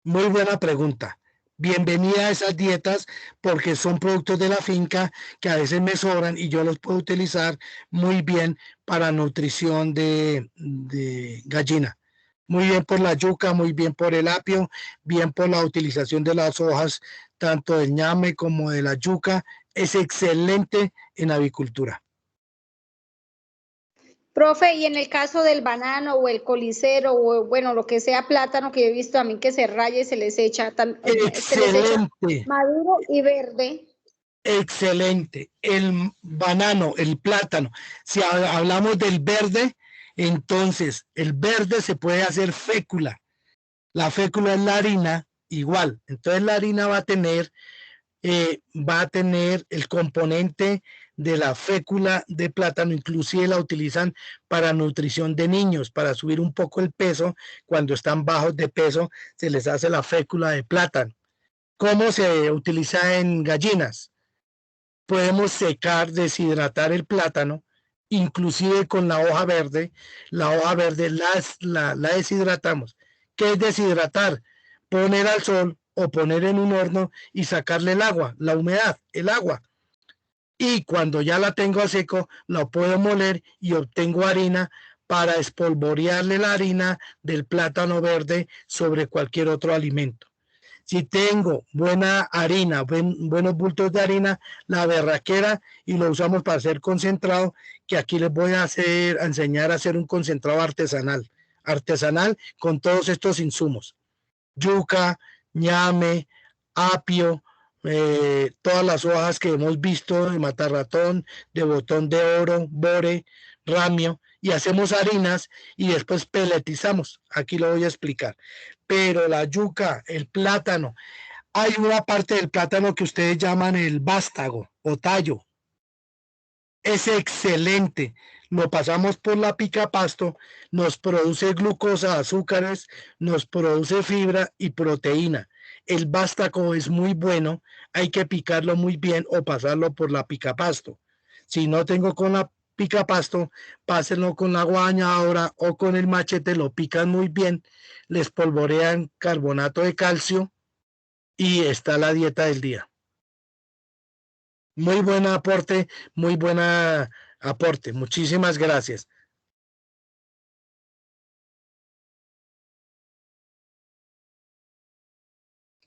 Muy buena pregunta. Bienvenida a esas dietas porque son productos de la finca que a veces me sobran y yo los puedo utilizar muy bien para nutrición de gallina. Muy bien por la yuca, muy bien por el apio, bien por la utilización de las hojas, tanto del ñame como de la yuca. Es excelente en avicultura. Profe, y en el caso del banano o el colicero o bueno, lo que sea plátano que yo he visto a mí que se raya y se les echa, maduro y verde. Excelente. El banano, el plátano. Si hablamos del verde, entonces el verde se puede hacer fécula. La fécula es la harina, igual. Entonces la harina va a tener el componente de la fécula de plátano, inclusive la utilizan para nutrición de niños, para subir un poco el peso. Cuando están bajos de peso, se les hace la fécula de plátano. ¿Cómo se utiliza en gallinas? Podemos secar, deshidratar el plátano, inclusive con la hoja verde. La hoja verde la deshidratamos. ¿Qué es deshidratar? Poner al sol o poner en un horno y sacarle el agua, la humedad, el agua. Y cuando ya la tengo a seco, la puedo moler y obtengo harina para espolvorearle la harina del plátano verde sobre cualquier otro alimento. Si tengo buena harina, buenos bultos de harina, la berraquera, y lo usamos para hacer concentrado, que aquí les voy a enseñar a hacer un concentrado artesanal con todos estos insumos. Yuca, ñame, apio, todas las hojas que hemos visto de matarratón, de botón de oro, bore, ramio, y hacemos harinas y después peletizamos. Aquí lo voy a explicar. Pero la yuca, el plátano, hay una parte del plátano que ustedes llaman el vástago o tallo. Es excelente. Lo pasamos por la picapasto, nos produce glucosa, azúcares, nos produce fibra y proteína. El vástago es muy bueno, hay que picarlo muy bien o pasarlo por la picapasto. Si no tengo con la picapasto, pásenlo con la guañadora o con el machete, lo pican muy bien, les polvorean carbonato de calcio y está la dieta del día. Muy buen aporte, muy buena aporte. Muchísimas gracias.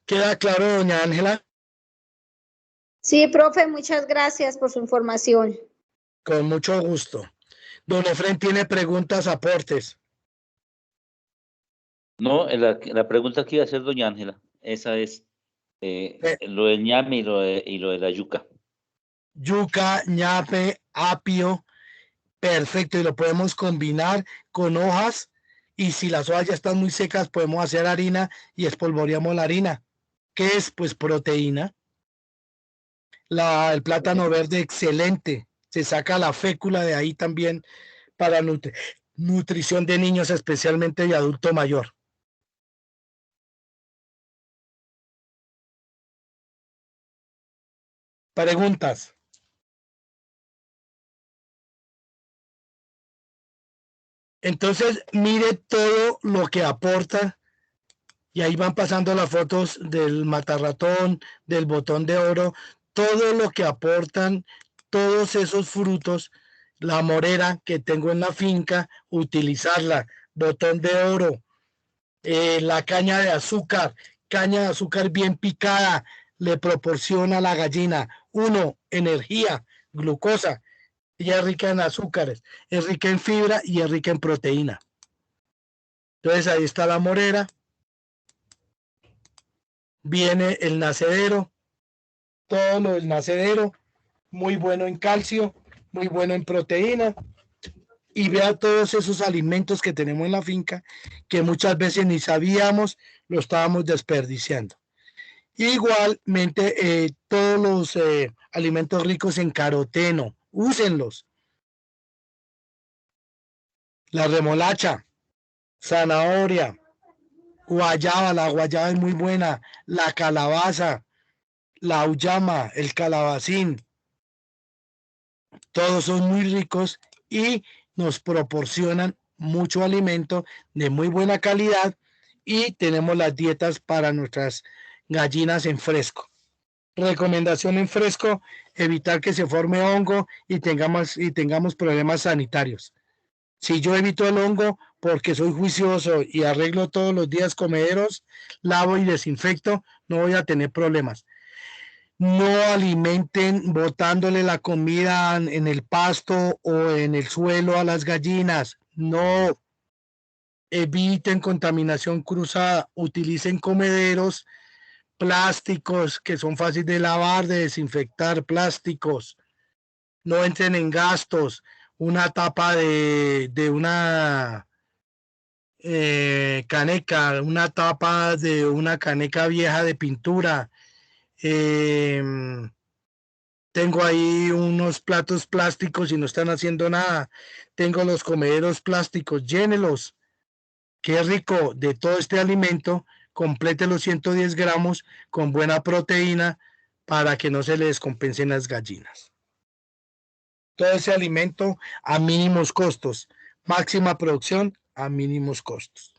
¿Queda claro, doña Ángela? Sí, profe, muchas gracias por su información. Con mucho gusto. Don Efren tiene preguntas, aportes. No, la pregunta que iba a hacer doña Ángela, esa es lo del ñame y lo de la yuca. Yuca, ñame, apio Perfecto, y lo podemos combinar con hojas, y si las hojas ya están muy secas, podemos hacer harina y espolvoreamos la harina. ¿Qué es? Pues proteína. El plátano verde, excelente. Se saca la fécula de ahí también para nutrición de niños, especialmente de adulto mayor. Preguntas. Entonces, mire todo lo que aporta, y ahí van pasando las fotos del matarratón, del botón de oro, todo lo que aportan todos esos frutos, la morera que tengo en la finca, utilizarla, botón de oro, la caña de azúcar bien picada, le proporciona a la gallina, energía, glucosa. Ella es rica en azúcares, es rica en fibra y es rica en proteína. Entonces ahí está la morera. Viene el nacedero, todo lo del nacedero, muy bueno en calcio, muy bueno en proteína. Y vea todos esos alimentos que tenemos en la finca, que muchas veces ni sabíamos, lo estábamos desperdiciando. Igualmente, todos los alimentos ricos en caroteno, úsenlos. La remolacha, zanahoria, guayaba, la guayaba es muy buena, la calabaza, la auyama, el calabacín, todos son muy ricos y nos proporcionan mucho alimento de muy buena calidad, y tenemos las dietas para nuestras gallinas en fresco. Recomendación en fresco: evitar que se forme hongo y tengamos problemas sanitarios. Si yo evito el hongo porque soy juicioso y arreglo todos los días comederos, lavo y desinfecto, no voy a tener problemas. No alimenten botándole la comida en el pasto o en el suelo a las gallinas. No. Eviten contaminación cruzada. Utilicen comederos plásticos que son fáciles de lavar, de desinfectar, plásticos. No entren en gastos. Una tapa de una caneca, una tapa de una caneca vieja de pintura. Tengo ahí unos platos plásticos y no están haciendo nada. Tengo los comederos plásticos, llénelos. Qué rico de todo este alimento. Complete los 110 gramos con buena proteína para que no se le descompensen las gallinas. Todo ese alimento a mínimos costos. Máxima producción a mínimos costos.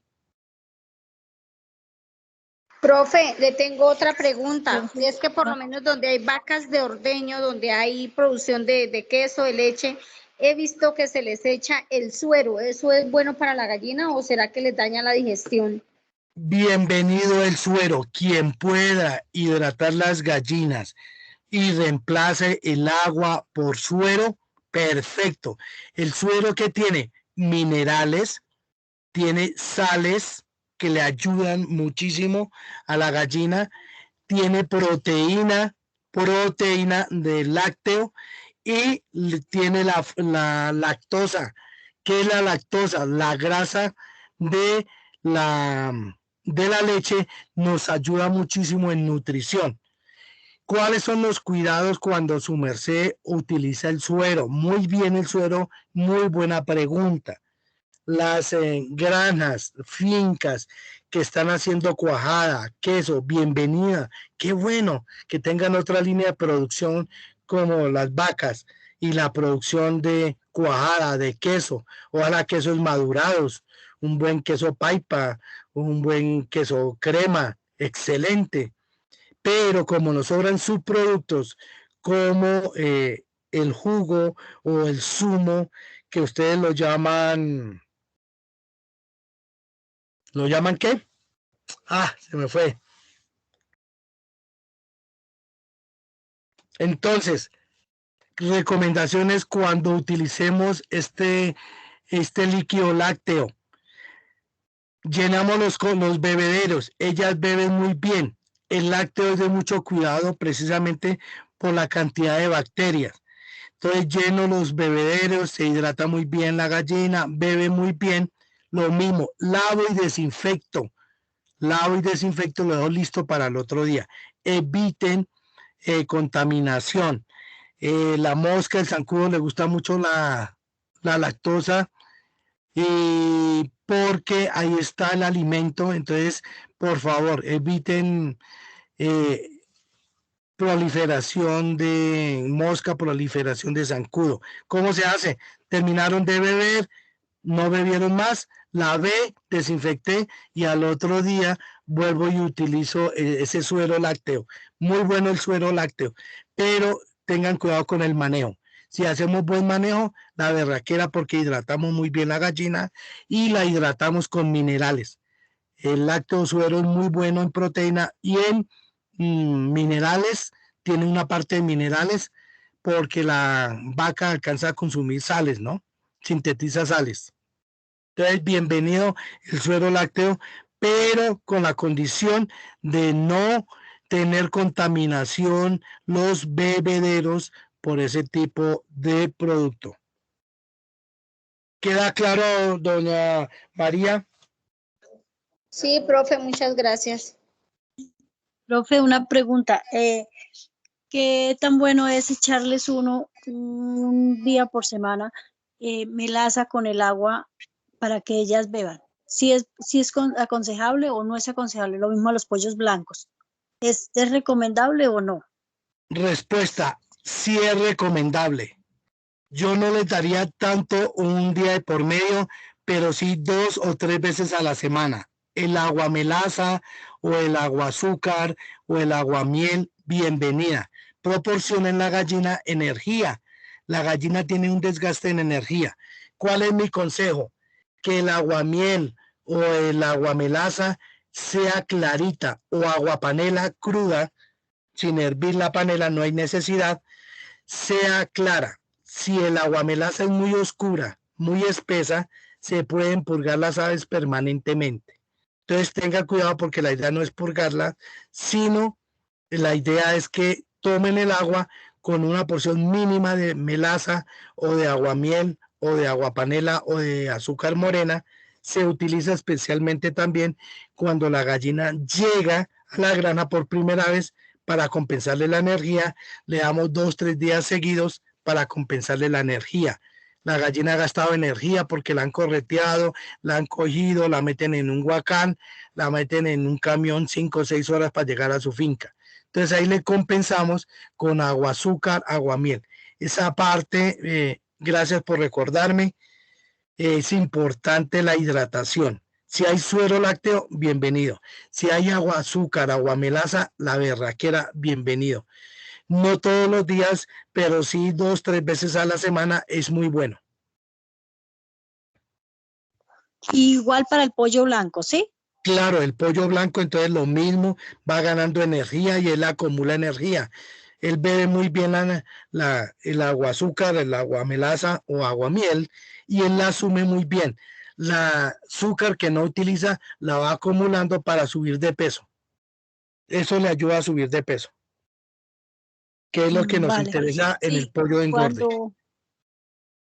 Profe, le tengo otra pregunta. Es que por lo menos donde hay vacas de ordeño, donde hay producción de queso, de leche, he visto que se les echa el suero. ¿Eso es bueno para la gallina o será que les daña la digestión? Bienvenido el suero. Quien pueda hidratar las gallinas y reemplace el agua por suero, perfecto. El suero, que tiene minerales, tiene sales que le ayudan muchísimo a la gallina, tiene proteína de lácteo, y tiene la lactosa. ¿Qué es la lactosa? La grasa de la leche nos ayuda muchísimo en nutrición. ¿Cuáles son los cuidados cuando su merced utiliza el suero? Muy bien el suero, muy buena pregunta. Las granjas, fincas que están haciendo cuajada, queso, bienvenida. Qué bueno que tengan otra línea de producción como las vacas y la producción de cuajada, de queso. Ojalá quesos madurados, un buen queso paipa, un buen queso crema, excelente. Pero como nos sobran subproductos como el jugo o el zumo, que ustedes lo llaman... ¿Lo llaman qué? Se me fue. Entonces, recomendaciones cuando utilicemos este líquido lácteo. Llenamos con los bebederos. Ellas beben muy bien. El lácteo es de mucho cuidado precisamente por la cantidad de bacterias. Entonces lleno los bebederos, se hidrata muy bien la gallina, bebe muy bien. Lo mismo, lavo y desinfecto, lo dejo listo para el otro día. Eviten contaminación. La mosca, el zancudo, le gusta mucho la lactosa, y porque ahí está el alimento. Entonces, por favor, eviten proliferación de mosca, proliferación de zancudo. ¿Cómo se hace? Terminaron de beber, no bebieron más, lavé, desinfecté y al otro día vuelvo y utilizo ese suero lácteo. Muy bueno el suero lácteo, pero tengan cuidado con el manejo. Si hacemos buen manejo, la berraquera, porque hidratamos muy bien la gallina y la hidratamos con minerales. El lácteo suero es muy bueno en proteína y en minerales, tiene una parte de minerales porque la vaca alcanza a consumir sales, ¿no? Sintetiza sales. Entonces, bienvenido el suero lácteo, pero con la condición de no tener contaminación los bebederos por ese tipo de producto. ¿Queda claro, doña María? Sí, profe, muchas gracias. Profe, una pregunta. ¿Qué tan bueno es echarles un día por semana melaza con el agua para que ellas beban? Si es aconsejable o no es aconsejable, lo mismo a los pollos blancos. ¿Es recomendable o no? Respuesta, sí es recomendable. Yo no les daría tanto un día de por medio, pero sí 2 o 3 veces a la semana. El agua melaza o el agua azúcar o el agua miel, bienvenida. Proporcionen la gallina energía. La gallina tiene un desgaste en energía. ¿Cuál es mi consejo? Que el agua miel o el agua melaza sea clarita, o agua panela cruda, sin hervir la panela, no hay necesidad, sea clara. Si el agua melaza es muy oscura, muy espesa, se pueden purgar las aves permanentemente. Entonces tenga cuidado, porque la idea no es purgarla, sino la idea es que tomen el agua con una porción mínima de melaza o de aguamiel o de agua panela o de azúcar morena. Se utiliza especialmente también cuando la gallina llega a la granja por primera vez, para compensarle la energía. Le damos 2 o 3 días seguidos para compensarle la energía. La gallina ha gastado energía porque la han correteado, la han cogido, la meten en un huacán, la meten en un camión 5 o 6 horas para llegar a su finca. Entonces ahí le compensamos con agua azúcar, agua miel. Esa parte, gracias por recordarme, es importante la hidratación. Si hay suero lácteo, bienvenido. Si hay agua azúcar, agua melaza, la berraquera, bienvenido. No todos los días, pero sí 2 o 3 veces a la semana es muy bueno. Igual para el pollo blanco, ¿sí? Claro, el pollo blanco, entonces lo mismo, va ganando energía y él acumula energía. Él bebe muy bien el agua azúcar, el agua melaza o agua miel, y él la asume muy bien. La azúcar que no utiliza la va acumulando para subir de peso. Eso le ayuda a subir de peso, que es lo que nos interesa en el pollo de engorde.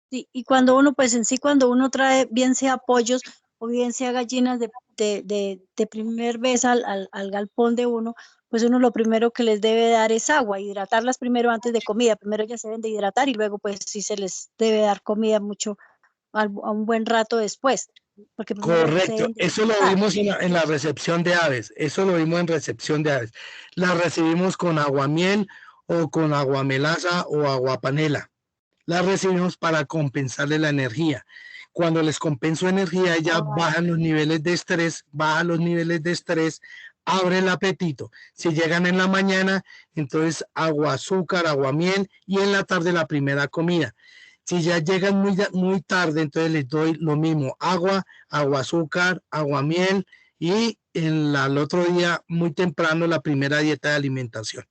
Sí, y cuando uno, pues en sí, cuando uno trae, bien sea pollos o bien sea gallinas de primer vez al galpón de uno, pues uno lo primero que les debe dar es agua, hidratarlas primero antes de comida. Primero ellas se deben de hidratar y luego pues sí se les debe dar comida mucho a un buen rato después. Porque correcto, eso lo vimos en la recepción de aves, eso lo vimos en recepción de aves. La recibimos con aguamiel o con agua melaza o agua panela. La recibimos para compensarle la energía. Cuando les compenso energía, ya bajan los niveles de estrés, abre el apetito. Si llegan en la mañana, entonces agua azúcar, agua miel, y en la tarde la primera comida. Si ya llegan muy tarde, entonces les doy lo mismo, agua azúcar, agua miel, y al otro día muy temprano la primera dieta de alimentación.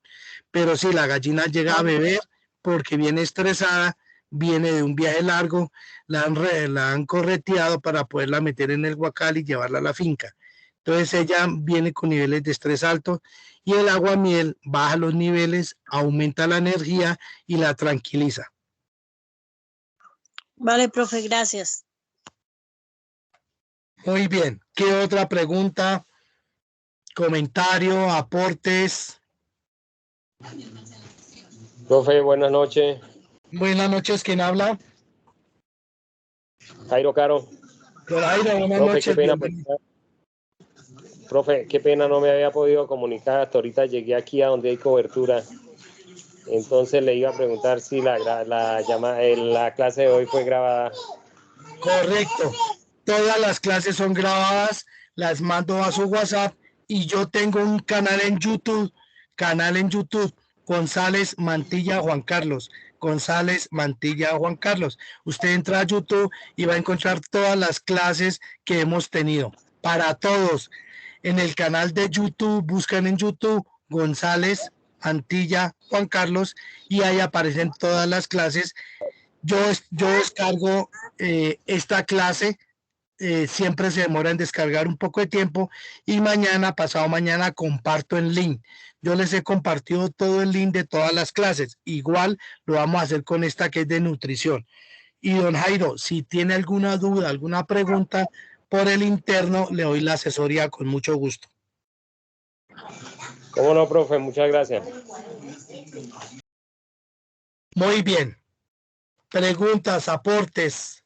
Pero si la gallina llega a beber porque viene estresada, viene de un viaje largo, la han correteado para poderla meter en el huacal y llevarla a la finca. Entonces ella viene con niveles de estrés alto, y el agua miel baja los niveles, aumenta la energía y la tranquiliza. Vale, profe, gracias. Muy bien. ¿Qué otra pregunta, comentario, aportes? Profe, buenas noches. Buenas noches, ¿quién habla? Jairo Caro. Jairo, buenas profe, noches. Qué pena, profe, qué pena, no me había podido comunicar. Hasta ahorita llegué aquí a donde hay cobertura. Entonces le iba a preguntar si la clase de hoy fue grabada. Correcto. Todas las clases son grabadas, las mando a su WhatsApp y yo tengo un canal en YouTube, González Mantilla Juan Carlos. González Mantilla Juan Carlos. Usted entra a YouTube y va a encontrar todas las clases que hemos tenido. Para todos. En el canal de YouTube, buscan en YouTube González Mantilla Juan Carlos y ahí aparecen todas las clases. Yo descargo esta clase, siempre se demora en descargar un poco de tiempo y mañana, pasado mañana, comparto el link. Yo les he compartido todo el link de todas las clases. Igual lo vamos a hacer con esta que es de nutrición. Y don Jairo, si tiene alguna duda, alguna pregunta por el interno, le doy la asesoría con mucho gusto. ¿Cómo no, profe? Muchas gracias. Muy bien. Preguntas, aportes.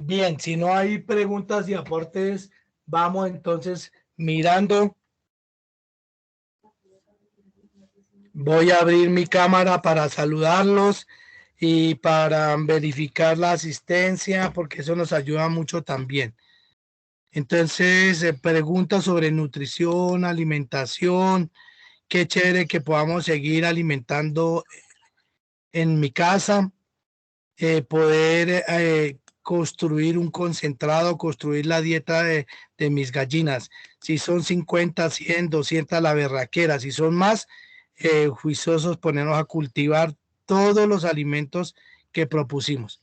Bien, si no hay preguntas y aportes, vamos entonces mirando. Voy a abrir mi cámara para saludarlos y para verificar la asistencia, porque eso nos ayuda mucho también. Entonces, preguntas sobre nutrición, alimentación. Qué chévere que podamos seguir alimentando en mi casa, poder construir un concentrado, construir la dieta de mis gallinas. Si son 50, 100, 200 la berraquera, si son más, juiciosos ponernos a cultivar todos los alimentos que propusimos.